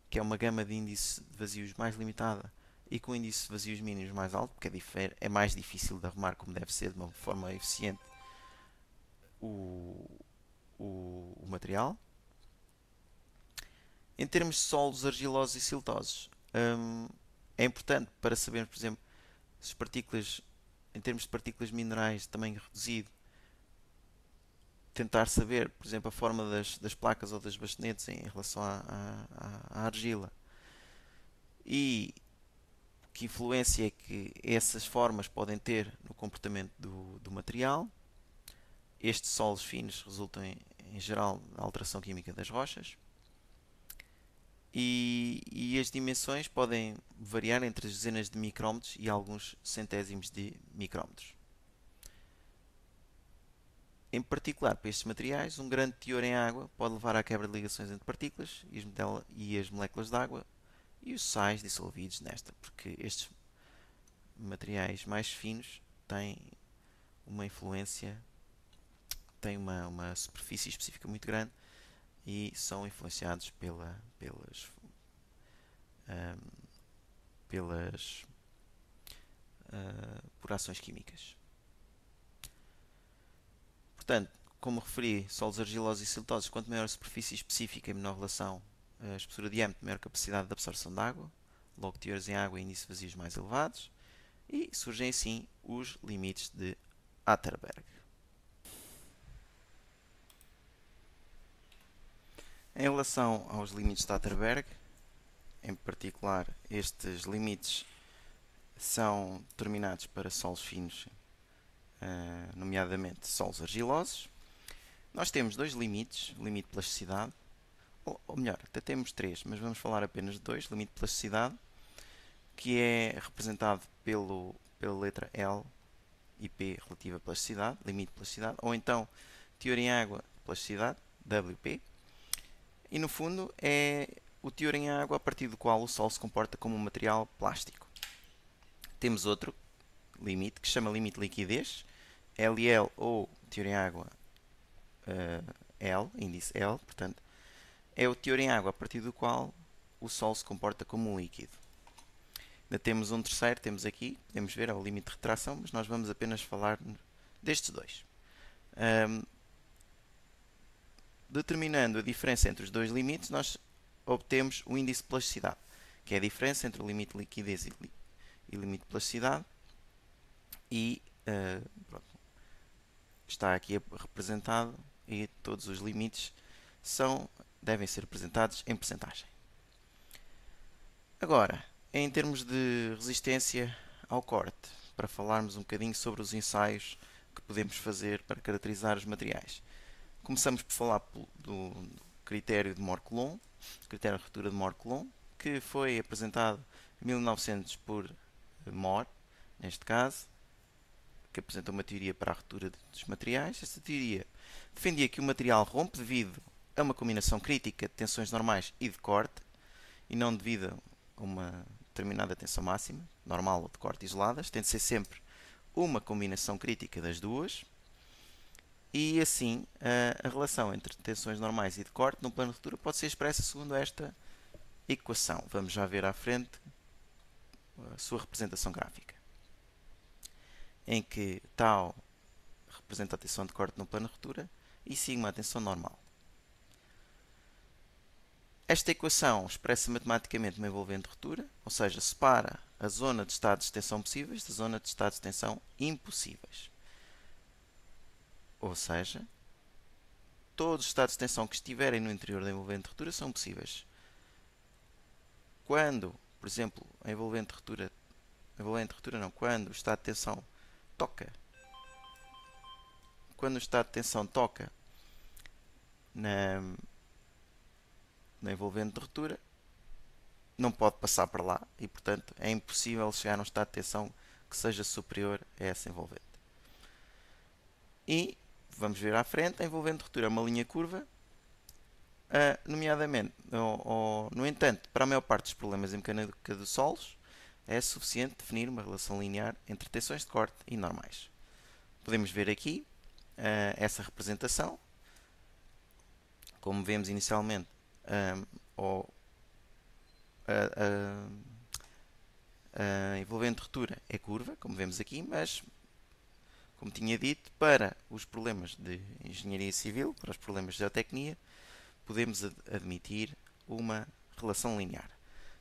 que é uma gama de índice de vazios mais limitada e com índice de vazios mínimos mais alto, porque é mais difícil de arrumar como deve ser, de uma forma eficiente, o material. Em termos de solos argilosos e siltosos, é importante para sabermos, por exemplo, se partículas, em termos de partículas minerais de tamanho reduzido, tentar saber, por exemplo, a forma das placas ou das bastonetes em relação à argila e que influência é que essas formas podem ter no comportamento do material. Estes solos finos resultam, em geral, da alteração química das rochas. E as dimensões podem variar entre as dezenas de micrómetros e alguns centésimos de micrómetros. Em particular, para estes materiais, um grande teor em água pode levar à quebra de ligações entre partículas e as moléculas de água e os sais dissolvidos nesta, porque estes materiais mais finos têm uma influência, têm uma superfície específica muito grande e são influenciados por ações químicas. Portanto, como referi, solos argilosos e siltosos, quanto maior a superfície específica e menor relação a espessura de diâmetro, maior capacidade de absorção de água, logo teores em água e índices vazios mais elevados, e surgem assim os limites de Atterberg. Em relação aos limites de Atterberg, em particular, estes limites são determinados para solos finos, nomeadamente solos argilosos. Nós temos dois limites, o limite de plasticidade, ou melhor, até temos três, mas vamos falar apenas de dois. Limite de plasticidade, que é representado pela letra L e P relativa à plasticidade, limite de plasticidade, ou então teor em água, plasticidade, WP. E no fundo é o teor em água a partir do qual o Sol se comporta como um material plástico. Temos outro limite que se chama limite de liquidez, LL ou teor em água L, índice L, portanto, é o teor em água a partir do qual o Sol se comporta como um líquido. Ainda temos um terceiro, temos aqui, podemos ver, é o limite de retração, mas nós vamos apenas falar destes dois. Determinando a diferença entre os dois limites, nós obtemos o índice de plasticidade, que é a diferença entre o limite de liquidez e limite de plasticidade, e está aqui representado, e todos os limites devem ser representados em percentagem. Agora, em termos de resistência ao corte, para falarmos um bocadinho sobre os ensaios que podemos fazer para caracterizar os materiais. Começamos por falar do critério de Moore-Coulomb, critério de ruptura de Moore-Coulomb, que foi apresentado em 1900 por Moore, neste caso, que apresentou uma teoria para a ruptura dos materiais. Esta teoria defendia que o material rompe devido a uma combinação crítica de tensões normais e de corte, e não devido a uma determinada tensão máxima, normal ou de corte isoladas. Tem de ser sempre uma combinação crítica das duas. E assim, a relação entre tensões normais e de corte no plano de ruptura pode ser expressa segundo esta equação. Vamos já ver à frente a sua representação gráfica, em que τ representa a tensão de corte no plano de ruptura e σ a tensão normal. Esta equação expressa matematicamente uma envolvente de ruptura, ou seja, separa a zona de estados de tensão possíveis da zona de estados de tensão impossíveis. Ou seja, todos os estados de tensão que estiverem no interior da envolvente de ruptura são possíveis. Quando, por exemplo, quando o estado de tensão toca, na envolvente de ruptura, não pode passar para lá e, portanto, é impossível chegar a um estado de tensão que seja superior a essa envolvente. E vamos ver à frente, a envolvente de ruptura é uma linha curva, nomeadamente, no entanto, para a maior parte dos problemas em mecânica dos solos, é suficiente definir uma relação linear entre tensões de corte e normais. Podemos ver aqui essa representação. Como vemos inicialmente, a envolvente de ruptura é curva, como vemos aqui, mas, como tinha dito, para os problemas de engenharia civil, para os problemas de geotecnia, podemos admitir uma relação linear.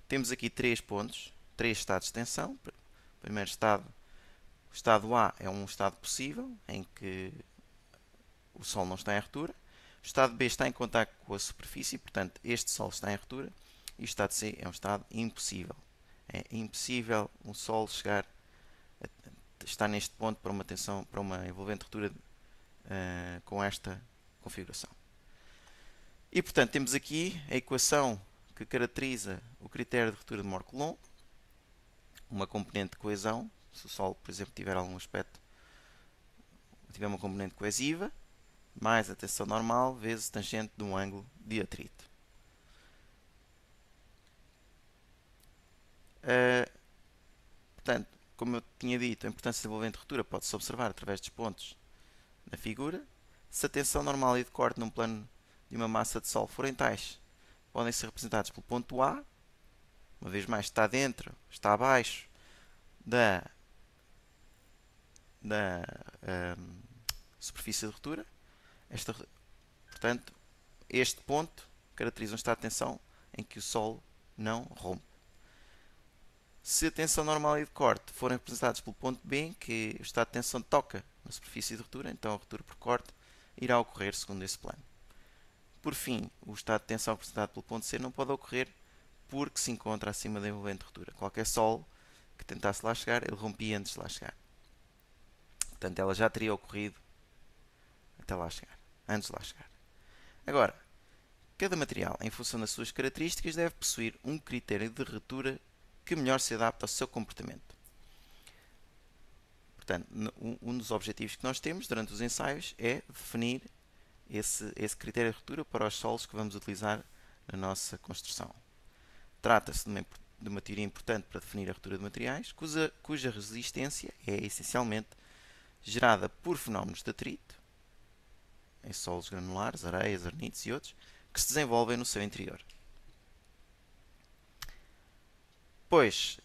Temos aqui três pontos, três estados de tensão. O primeiro estado, o estado A, é um estado possível, em que o Sol não está em ruptura. O estado B está em contacto com a superfície, portanto, este Sol está em ruptura. E o estado C é um estado impossível. É impossível um Sol estar neste ponto para uma envolvente ruptura com esta configuração. E, portanto, temos aqui a equação que caracteriza o critério de ruptura de Moore-Coulomb, uma componente de coesão. Se o Sol, por exemplo, tiver algum aspecto, tiver uma componente coesiva, mais a tensão normal vezes tangente de um ângulo de atrito. Portanto, como eu tinha dito, a importância da envolvente de ruptura pode-se observar através dos pontos na figura. Se a tensão normal e de corte num plano de uma massa de Sol forem tais, podem ser representados pelo ponto A, uma vez mais está dentro, está abaixo da superfície de ruptura. Portanto, este ponto caracteriza um estado de tensão em que o Sol não rompe. Se a tensão normal e de corte forem representados pelo ponto B, em que o estado de tensão toca na superfície de ruptura, então a ruptura por corte irá ocorrer segundo esse plano. Por fim, o estado de tensão representado pelo ponto C não pode ocorrer porque se encontra acima da envolvente de ruptura. Qualquer Sol que tentasse lá chegar, ele rompia antes de lá chegar. Portanto, ela já teria ocorrido até lá chegar, antes de lá chegar. Agora, cada material, em função das suas características, deve possuir um critério de ruptura que melhor se adapta ao seu comportamento. Portanto, um dos objetivos que nós temos durante os ensaios é definir esse critério de ruptura para os solos que vamos utilizar na nossa construção. Trata-se de uma teoria importante para definir a ruptura de materiais, cuja resistência é essencialmente gerada por fenómenos de atrito, em solos granulares, areias, arenites e outros, que se desenvolvem no seu interior. Pois,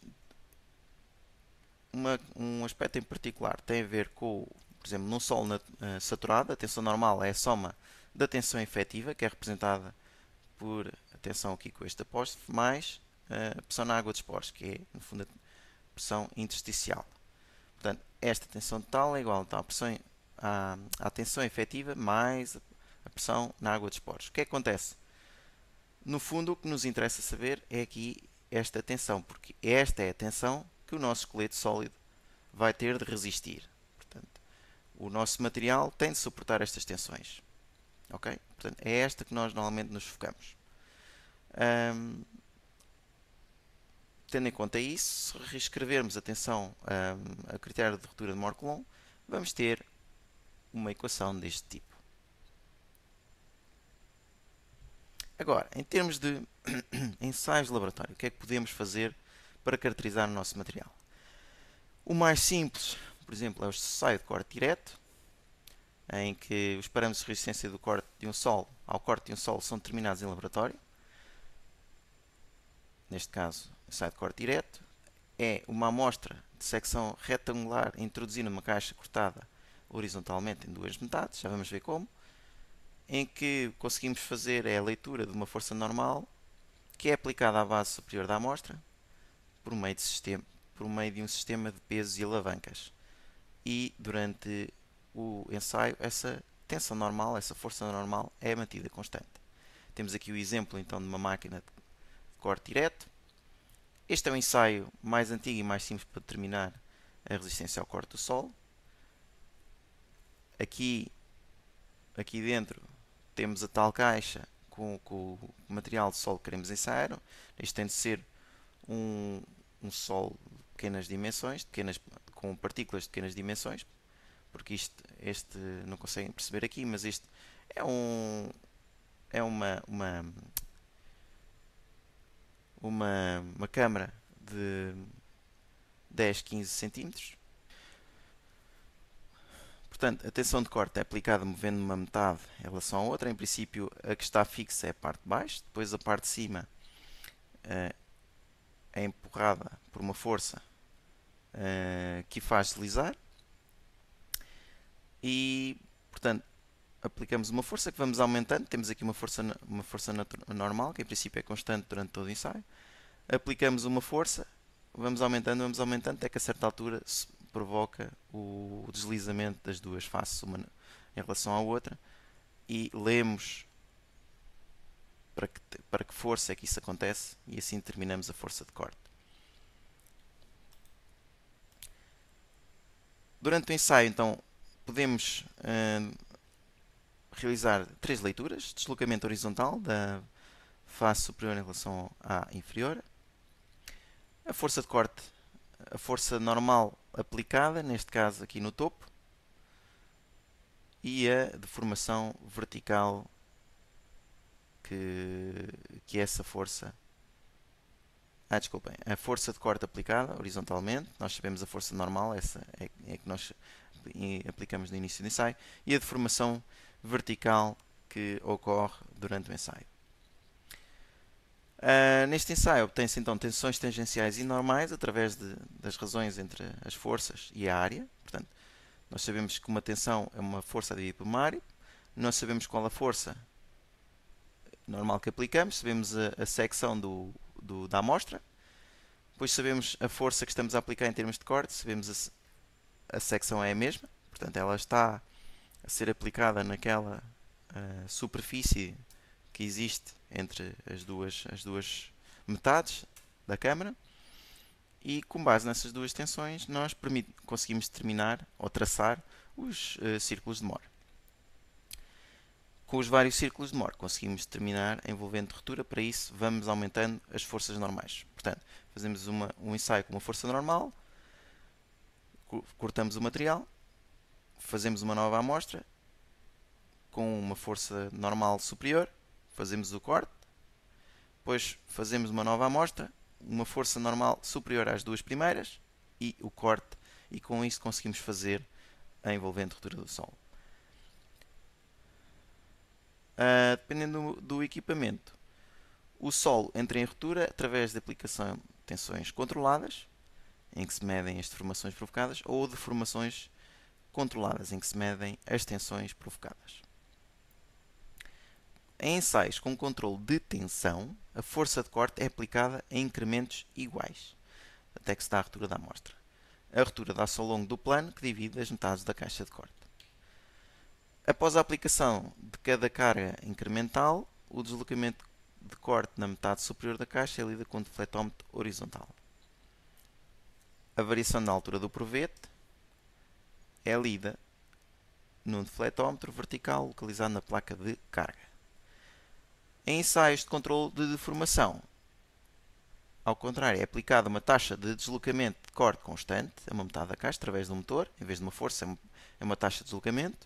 um aspecto em particular tem a ver com, por exemplo, num solo saturado, a tensão normal é a soma da tensão efetiva, que é representada por a tensão aqui com este apóstrofo, mais a pressão na água dos poros, que é, no fundo, a pressão intersticial. Portanto, esta tensão total é igual então, à tensão efetiva mais a pressão na água dos poros. O que é que acontece? No fundo, o que nos interessa saber é aqui esta tensão, porque esta é a tensão que o nosso esqueleto sólido vai ter de resistir. Portanto, o nosso material tem de suportar estas tensões. Ok? Portanto, é esta que nós normalmente nos focamos. Tendo em conta isso, se reescrevermos a tensão a critério de ruptura de Moore-Coulomb, vamos ter uma equação deste tipo. Agora, em termos de ensaios de laboratório, o que é que podemos fazer para caracterizar o nosso material? O mais simples, por exemplo, é o ensaio de corte direto, em que os parâmetros de resistência do corte de um solo ao corte de um solo são determinados em laboratório. Neste caso, ensaio de corte direto é uma amostra de secção retangular introduzida numa caixa cortada horizontalmente em duas metades, já vamos ver como, em que conseguimos fazer a leitura de uma força normal que é aplicada à base superior da amostra por meio de um sistema de pesos e alavancas. E durante o ensaio, essa tensão normal, essa força normal é mantida constante. Temos aqui o exemplo então de uma máquina de corte direto. Este é o ensaio mais antigo e mais simples para determinar a resistência ao corte do solo. Aqui dentro temos a tal caixa com o material de solo que queremos ensaiar. Isto tem de ser um solo de pequenas dimensões, com partículas de pequenas dimensões, porque este não conseguem perceber aqui, mas este é uma câmara de 10, 15 centímetros. Portanto, a tensão de corte é aplicada movendo uma metade em relação à outra. Em princípio, a que está fixa é a parte de baixo, depois a parte de cima é empurrada por uma força que faz deslizar. E, portanto, aplicamos uma força que vamos aumentando. Temos aqui uma força normal, que em princípio é constante durante todo o ensaio. Aplicamos uma força, vamos aumentando, até que a certa altura se provoca o deslizamento das duas faces, uma em relação à outra, e lemos para que força é que isso acontece, e assim determinamos a força de corte. Durante o ensaio, então, podemos realizar três leituras: deslocamento horizontal da face superior em relação à inferior, a força de corte, a força normal aplicada, neste caso aqui no topo, e a deformação vertical que essa força... desculpem, a força de corte aplicada horizontalmente, nós sabemos a força normal, essa é que nós aplicamos no início do ensaio, e a deformação vertical que ocorre durante o ensaio. Neste ensaio obtém-se então tensões tangenciais e normais através das razões entre as forças e a área. Portanto, nós sabemos que uma tensão é uma força dividida por uma área. Nós sabemos qual a força normal que aplicamos, sabemos a secção da amostra. Depois sabemos a força que estamos a aplicar em termos de corte, sabemos a secção é a mesma. Portanto, ela está a ser aplicada naquela superfície que existe entre as duas metades da câmara, e com base nessas duas tensões nós conseguimos determinar ou traçar os círculos de Moore. Com os vários círculos de Moore conseguimos determinar a envolvente de ruptura. Para isso vamos aumentando as forças normais. Portanto, fazemos um ensaio com uma força normal, cortamos o material, fazemos uma nova amostra com uma força normal superior, fazemos o corte, depois fazemos uma nova amostra, uma força normal superior às duas primeiras e o corte, e com isso conseguimos fazer a envolvente ruptura do solo. Dependendo do equipamento, o solo entra em ruptura através da aplicação de tensões controladas, em que se medem as deformações provocadas, ou de deformações controladas, em que se medem as tensões provocadas. Em ensaios com controle de tensão, a força de corte é aplicada em incrementos iguais, até que se dá a ruptura da amostra. A ruptura dá-se ao longo do plano que divide as metades da caixa de corte. Após a aplicação de cada carga incremental, o deslocamento de corte na metade superior da caixa é lido com um defletómetro horizontal. A variação da altura do provete é lida num defletómetro vertical localizado na placa de carga. Em ensaios de controle de deformação, ao contrário, é aplicada uma taxa de deslocamento de corte constante a uma metade da caixa através do motor, em vez de uma força, é uma taxa de deslocamento.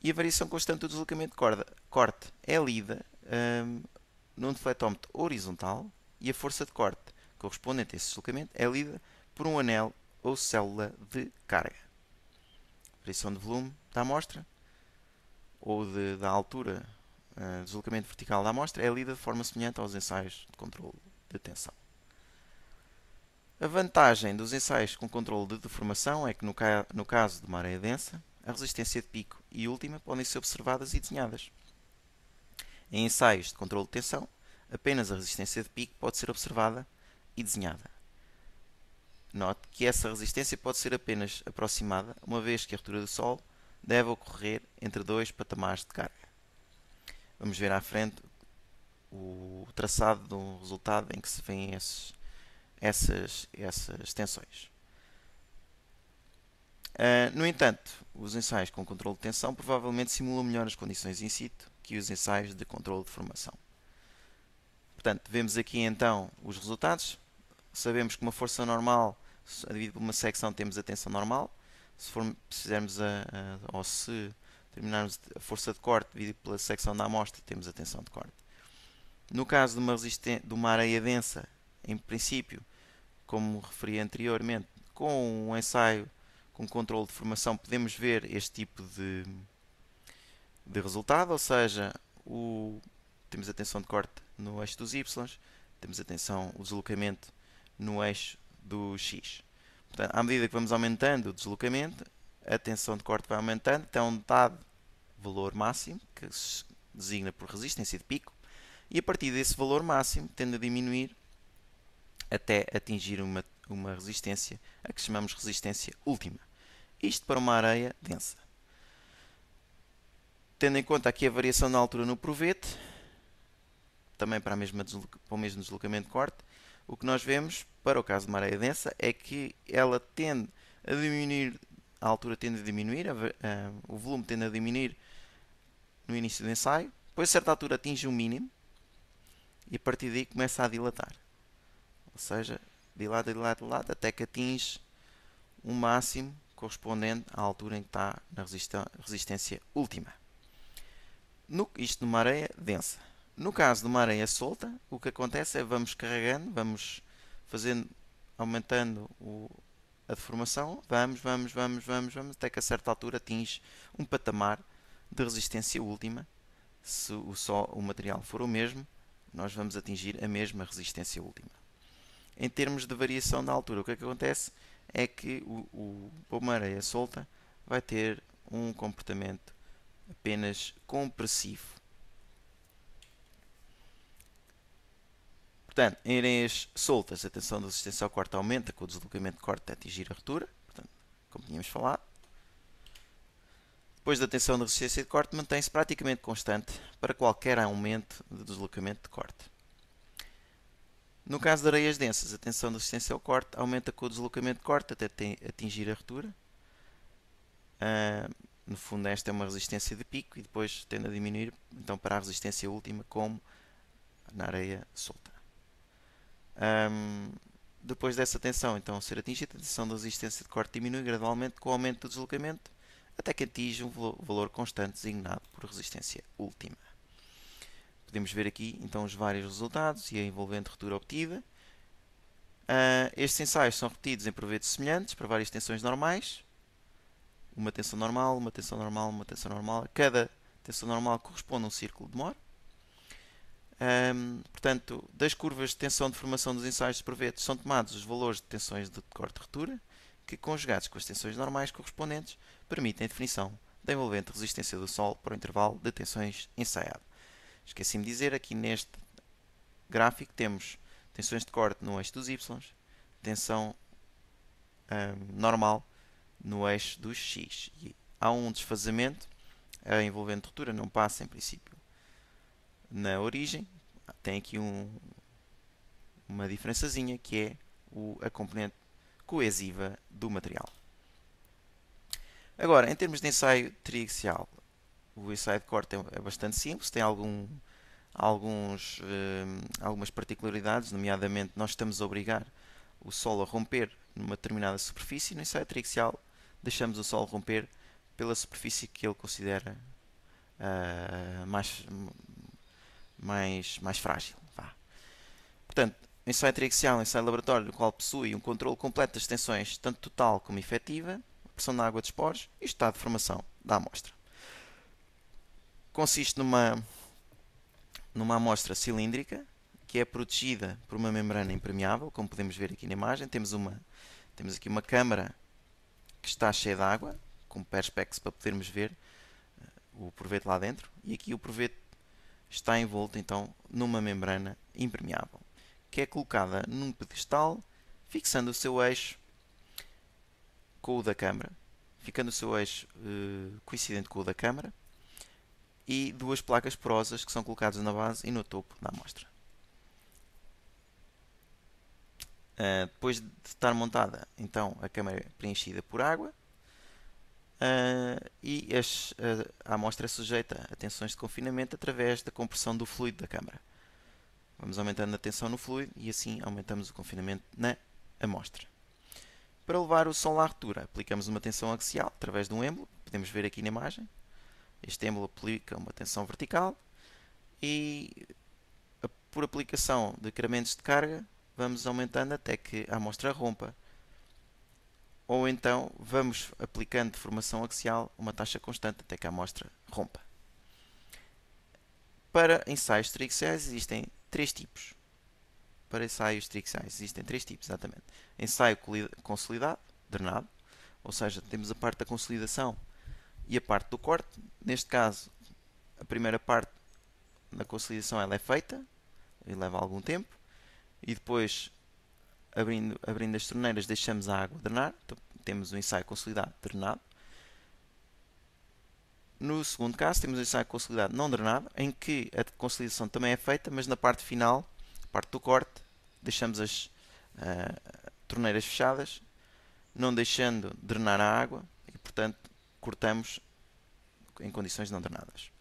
E a variação constante do deslocamento de corte é lida num defletómetro horizontal e a força de corte correspondente a esse deslocamento é lida por um anel ou célula de carga. Variação de volume da amostra ou da altura deslocamento vertical da amostra é lida de forma semelhante aos ensaios de controle de tensão. A vantagem dos ensaios com controle de deformação é que, no caso de uma areia densa, a resistência de pico e última podem ser observadas e desenhadas. Em ensaios de controle de tensão, apenas a resistência de pico pode ser observada e desenhada. Note que essa resistência pode ser apenas aproximada, uma vez que a ruptura do solo deve ocorrer entre dois patamares de carga. Vamos ver à frente o traçado de um resultado em que se vêem essas tensões. No entanto, os ensaios com controle de tensão provavelmente simulam melhor as condições in situ que os ensaios de controle de formação. Portanto, vemos aqui então os resultados. Sabemos que uma força normal, dividida por uma secção, temos a tensão normal. Se terminarmos a força de corte dividida pela secção da amostra, temos a tensão de corte. No caso de uma areia densa, em princípio, como referi anteriormente, com um ensaio com controle de formação, podemos ver este tipo de resultado, ou seja, temos a tensão de corte no eixo dos Y, temos o deslocamento no eixo do X. Portanto, à medida que vamos aumentando o deslocamento, a tensão de corte vai aumentando até um dado valor máximo, que se designa por resistência de pico, e a partir desse valor máximo tende a diminuir até atingir uma resistência, a que chamamos resistência última. Isto para uma areia densa. Tendo em conta aqui a variação da altura no provete, também para o mesmo deslocamento de corte, o que nós vemos para o caso de uma areia densa é que ela tende a diminuir, a altura tende a diminuir, o volume tende a diminuir no início do ensaio, depois a certa altura atinge um mínimo e a partir daí começa a dilatar. Ou seja, dilata até que atinge um máximo correspondente à altura em que está na resistência última. Isto numa areia densa. No caso de uma areia solta, o que acontece é que vamos carregando, vamos aumentando a deformação, vamos, até que a certa altura atinge um patamar de resistência última. Se o material for o mesmo, nós vamos atingir a mesma resistência última. Em termos de variação da altura, o que acontece é que uma areia solta vai ter um comportamento apenas compressivo. Portanto, em areias soltas, a tensão da resistência ao corte aumenta com o deslocamento de corte até atingir a ruptura, portanto, como tínhamos falado. Depois da tensão da resistência de corte, mantém-se praticamente constante para qualquer aumento de deslocamento de corte. No caso de areias densas, a tensão da resistência ao corte aumenta com o deslocamento de corte até atingir a ruptura. No fundo, esta é uma resistência de pico e depois tende a diminuir então, para a resistência última, como na areia solta. depois dessa tensão então ser atingida, a tensão da resistência de corte diminui gradualmente com o aumento do deslocamento até que atinge um valor constante designado por resistência última. Podemos ver aqui então os vários resultados e a envolvente ruptura obtida. Estes ensaios são repetidos em provetos semelhantes para várias tensões normais. Uma tensão normal, uma tensão normal, uma tensão normal. Cada tensão normal corresponde a um círculo de Mohr. Portanto, das curvas de tensão de formação dos ensaios de provetos são tomados os valores de tensões de corte de ruptura, que conjugados com as tensões normais correspondentes, permitem a definição da envolvente resistência do solo para o intervalo de tensões ensaiado. Esqueci-me de dizer, aqui neste gráfico temos tensões de corte no eixo dos y, tensão normal no eixo dos x. E há um desfazamento, a envolvente ruptura não passa em princípio na origem, tem aqui uma diferençazinha que é a componente coesiva do material. Agora, em termos de ensaio triaxial, o ensaio de corte é bastante simples, tem algumas particularidades, nomeadamente nós estamos a obrigar o solo a romper numa determinada superfície. No ensaio triaxial deixamos o solo romper pela superfície que ele considera mais frágil. Portanto, o ensaio triaxial é um ensaio de laboratório no qual possui um controle completo das tensões, tanto total como efetiva, a pressão da água dos poros e o estado de formação da amostra. Consiste numa amostra cilíndrica que é protegida por uma membrana impermeável, como podemos ver aqui na imagem. Temos aqui uma câmara que está cheia de água, com perspex para podermos ver o proveito lá dentro, e aqui o proveito está envolto então numa membrana impermeável, que é colocada num pedestal, fixando o seu eixo com o da câmara, ficando o seu eixo coincidente com o da câmara, e duas placas porosas que são colocadas na base e no topo da amostra. Depois de estar montada, então a câmara é preenchida por água e a amostra é sujeita a tensões de confinamento através da compressão do fluido da câmara. Vamos aumentando a tensão no fluido e assim aumentamos o confinamento na amostra. Para levar o solo à ruptura, aplicamos uma tensão axial através de um êmbolo. Podemos ver aqui na imagem. Este êmbolo aplica uma tensão vertical e, por aplicação de incrementos de carga, vamos aumentando até que a amostra rompa. Ou então vamos aplicando de formação axial uma taxa constante até que a amostra rompa. Para ensaios triaxiais existem três tipos. Para ensaios triaxiais existem três tipos, exatamente. Ensaio consolidado, drenado, ou seja, temos a parte da consolidação e a parte do corte. Neste caso, a primeira parte da consolidação ela é feita e leva algum tempo, e depois, abrindo as torneiras, deixamos a água drenar. Então, temos o ensaio consolidado drenado. No segundo caso, temos o ensaio consolidado não drenado, em que a consolidação também é feita, mas na parte final, parte do corte, deixamos as torneiras fechadas, não deixando drenar a água e, portanto, cortamos em condições não drenadas.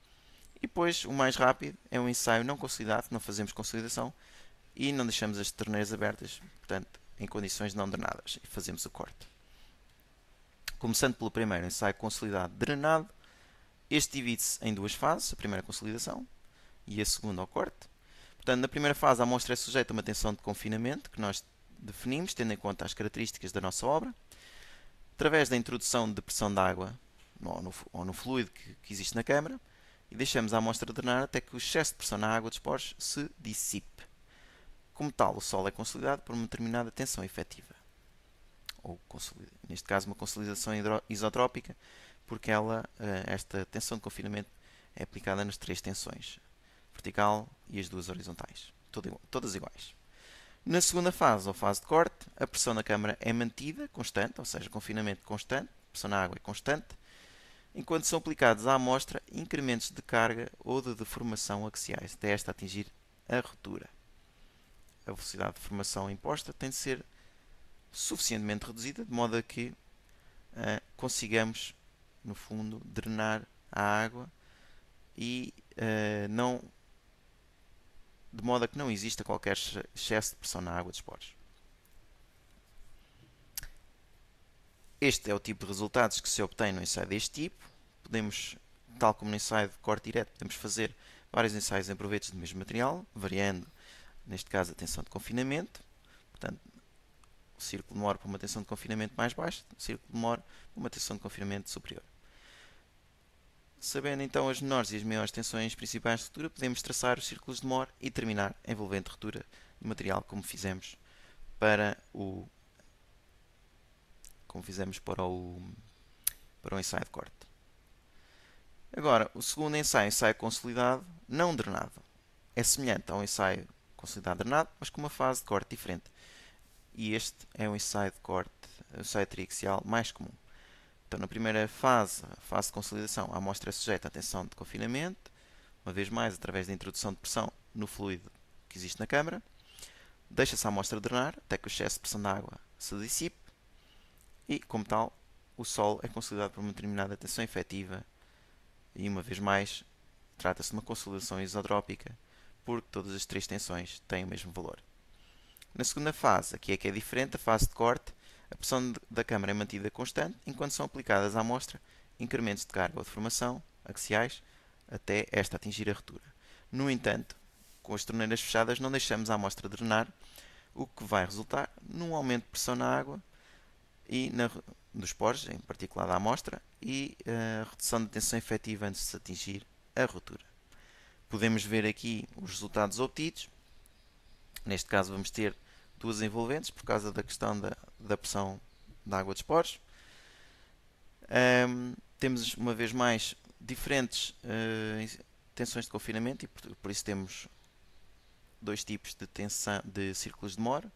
E depois, o mais rápido é um ensaio não consolidado, não fazemos consolidação e não deixamos as torneiras abertas, portanto, em condições não drenadas, e fazemos o corte. Começando pelo primeiro ensaio consolidado drenado, este divide-se em duas fases, a primeira consolidação e a segunda ao corte. Portanto, na primeira fase a amostra é sujeita a uma tensão de confinamento que nós definimos, tendo em conta as características da nossa obra, através da introdução de pressão de água ou no fluido que existe na câmara, e deixamos a amostra drenar até que o excesso de pressão na água dos poros se dissipe. Como tal, o solo é consolidado por uma determinada tensão efetiva, ou neste caso uma consolidação isotrópica, porque esta tensão de confinamento é aplicada nas três tensões, vertical e as duas horizontais, todas iguais. Na segunda fase, ou fase de corte, a pressão na câmara é mantida constante, ou seja, confinamento constante, a pressão na água é constante, enquanto são aplicados à amostra incrementos de carga ou de deformação axiais, até esta atingir a ruptura. A velocidade de formação imposta tem de ser suficientemente reduzida, de modo a que consigamos, no fundo, drenar a água e de modo a que não exista qualquer excesso de pressão na água dos poros. Este é o tipo de resultados que se obtém no ensaio deste tipo. Podemos, tal como no ensaio de corte direto, podemos fazer vários ensaios em provetos do mesmo material, variando, neste caso, a tensão de confinamento. Portanto, o círculo de Moore para uma tensão de confinamento mais baixa, o círculo de Moore para uma tensão de confinamento superior. Sabendo então as menores e as maiores tensões principais de ruptura, podemos traçar os círculos de Moore e terminar a envolvente ruptura do material para o como fizemos para o ensaio de corte. Agora, o segundo ensaio consolidado não drenado. É semelhante ao ensaio consolidado drenado, mas com uma fase de corte diferente. E este é o ensaio de corte, o ensaio triaxial mais comum. Então, na primeira fase, a fase de consolidação, a amostra é sujeita à tensão de confinamento, uma vez mais, através da introdução de pressão no fluido que existe na câmara. Deixa-se a amostra drenar até que o excesso de pressão da água se dissipe e, como tal, o solo é consolidado por uma determinada tensão efetiva e, uma vez mais, trata-se de uma consolidação isotrópica porque todas as três tensões têm o mesmo valor. Na segunda fase, aqui é que é diferente, a fase de corte, a pressão da câmara é mantida constante enquanto são aplicadas à amostra incrementos de carga ou de formação axiais até esta atingir a ruptura. No entanto, com as torneiras fechadas não deixamos a amostra drenar, o que vai resultar num aumento de pressão na água e dos poros, em particular da amostra, e a redução de tensão efetiva antes de se atingir a ruptura. Podemos ver aqui os resultados obtidos. Neste caso vamos ter duas envolventes por causa da questão da pressão da água dos poros. Temos uma vez mais diferentes tensões de confinamento e por isso temos dois tipos de tensão de círculos de Moore.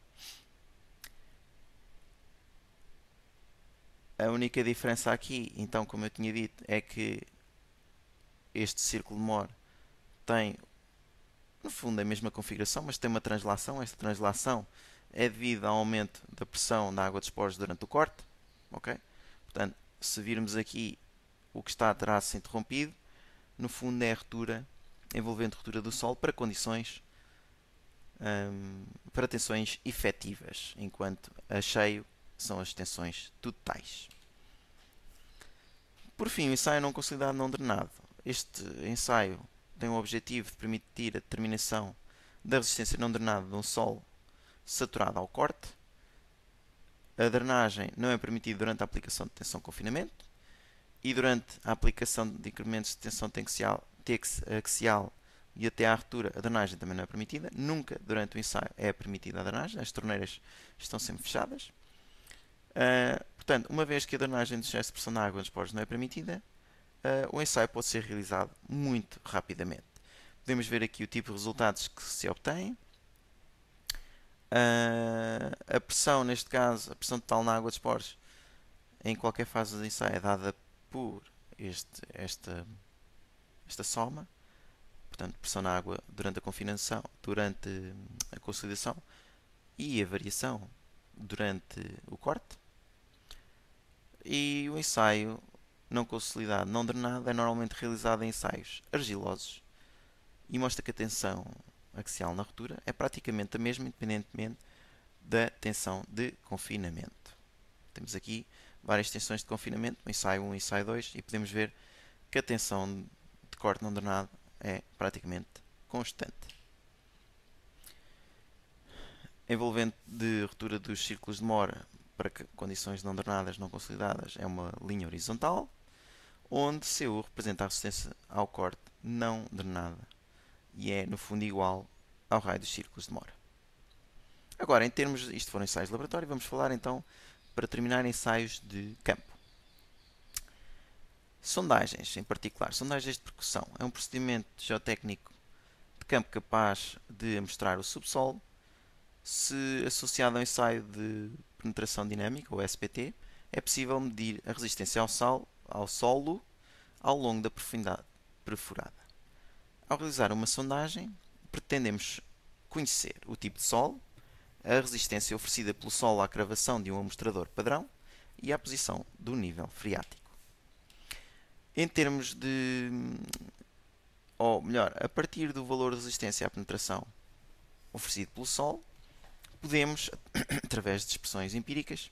A única diferença aqui, então, como eu tinha dito, é que este círculo de Moore tem, no fundo, a mesma configuração, mas tem uma translação. Esta translação é devido ao aumento da pressão da água dos poros durante o corte. Okay? Portanto, se virmos aqui o que terá se interrompido, no fundo é a ruptura, envolvente ruptura do solo para condições, para tensões efetivas, enquanto a cheio são as tensões totais. Por fim, o ensaio não consolidado não drenado. Este ensaio tem o objetivo de permitir a determinação da resistência não drenada de um solo saturado ao corte. A drenagem não é permitida durante a aplicação de tensão de confinamento e durante a aplicação de incrementos de tensão axial e até à ruptura, a drenagem também não é permitida. Nunca durante o ensaio é permitida a drenagem, as torneiras estão sempre fechadas. Portanto, uma vez que a drenagem de excesso de pressão na água nos poros não é permitida, o ensaio pode ser realizado muito rapidamente. Podemos ver aqui o tipo de resultados que se obtêm. A pressão, neste caso, a pressão total na água dos poros, em qualquer fase do ensaio, é dada por esta soma. Portanto, pressão na água durante a confinação, durante a consolidação e a variação durante o corte. E o ensaio não consolidado, não drenado, é normalmente realizado em ensaios argilosos e mostra que a tensão axial na ruptura é praticamente a mesma, independentemente da tensão de confinamento. Temos aqui várias tensões de confinamento, o ensaio 1 e ensaio 2, e podemos ver que a tensão de corte não drenado é praticamente constante. Envolvente de ruptura dos círculos de Moore para condições não drenadas, não consolidadas, é uma linha horizontal, onde CU representa a resistência ao corte não drenada e é, no fundo, igual ao raio dos círculos de Moore. Agora, em termos, isto foram ensaios de laboratório, vamos falar então, para terminar, ensaios de campo. Sondagens, em particular, sondagens de percussão, é um procedimento geotécnico de campo capaz de mostrar o subsolo. Se associado ao ensaio de penetração dinâmica, ou SPT, é possível medir a resistência ao solo ao longo da profundidade perfurada. Ao realizar uma sondagem, pretendemos conhecer o tipo de solo, a resistência oferecida pelo solo à cravação de um amostrador padrão e a posição do nível freático. Em termos de, ou melhor, a partir do valor de resistência à penetração oferecido pelo solo, podemos, através de expressões empíricas,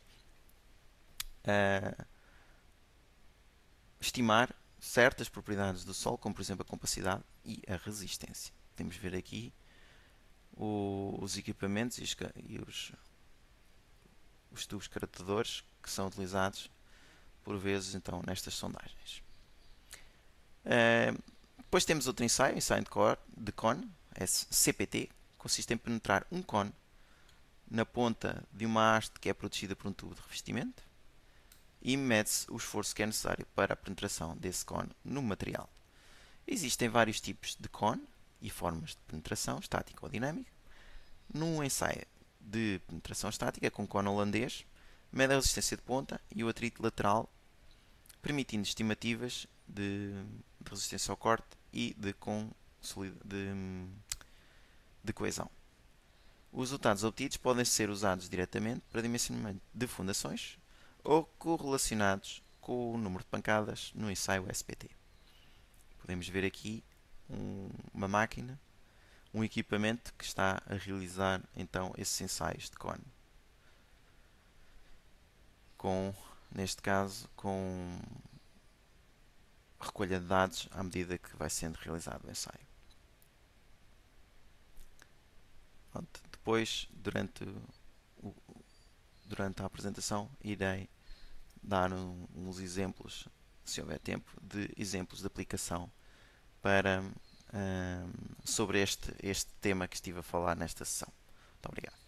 estimar certas propriedades do solo, como por exemplo a compacidade e a resistência. Podemos ver aqui os equipamentos os tubos caratadores que são utilizados por vezes então nestas sondagens. Depois temos outro ensaio de cone, CPT, consiste em penetrar um cone na ponta de uma haste que é protegida por um tubo de revestimento e mede-se o esforço que é necessário para a penetração desse cone no material. Existem vários tipos de cone e formas de penetração, estática ou dinâmica. Num ensaio de penetração estática com cone holandês, mede a resistência de ponta e o atrito lateral, permitindo estimativas de resistência ao corte e de coesão. Os resultados obtidos podem ser usados diretamente para dimensionamento de fundações ou correlacionados com o número de pancadas no ensaio SPT. Podemos ver aqui uma máquina, um equipamento que está a realizar então esses ensaios de cone. Neste caso, com recolha de dados à medida que vai sendo realizado o ensaio. Depois, durante a apresentação, irei dar uns exemplos, se houver tempo, de exemplos de aplicação para, sobre este tema que estive a falar nesta sessão. Muito obrigado.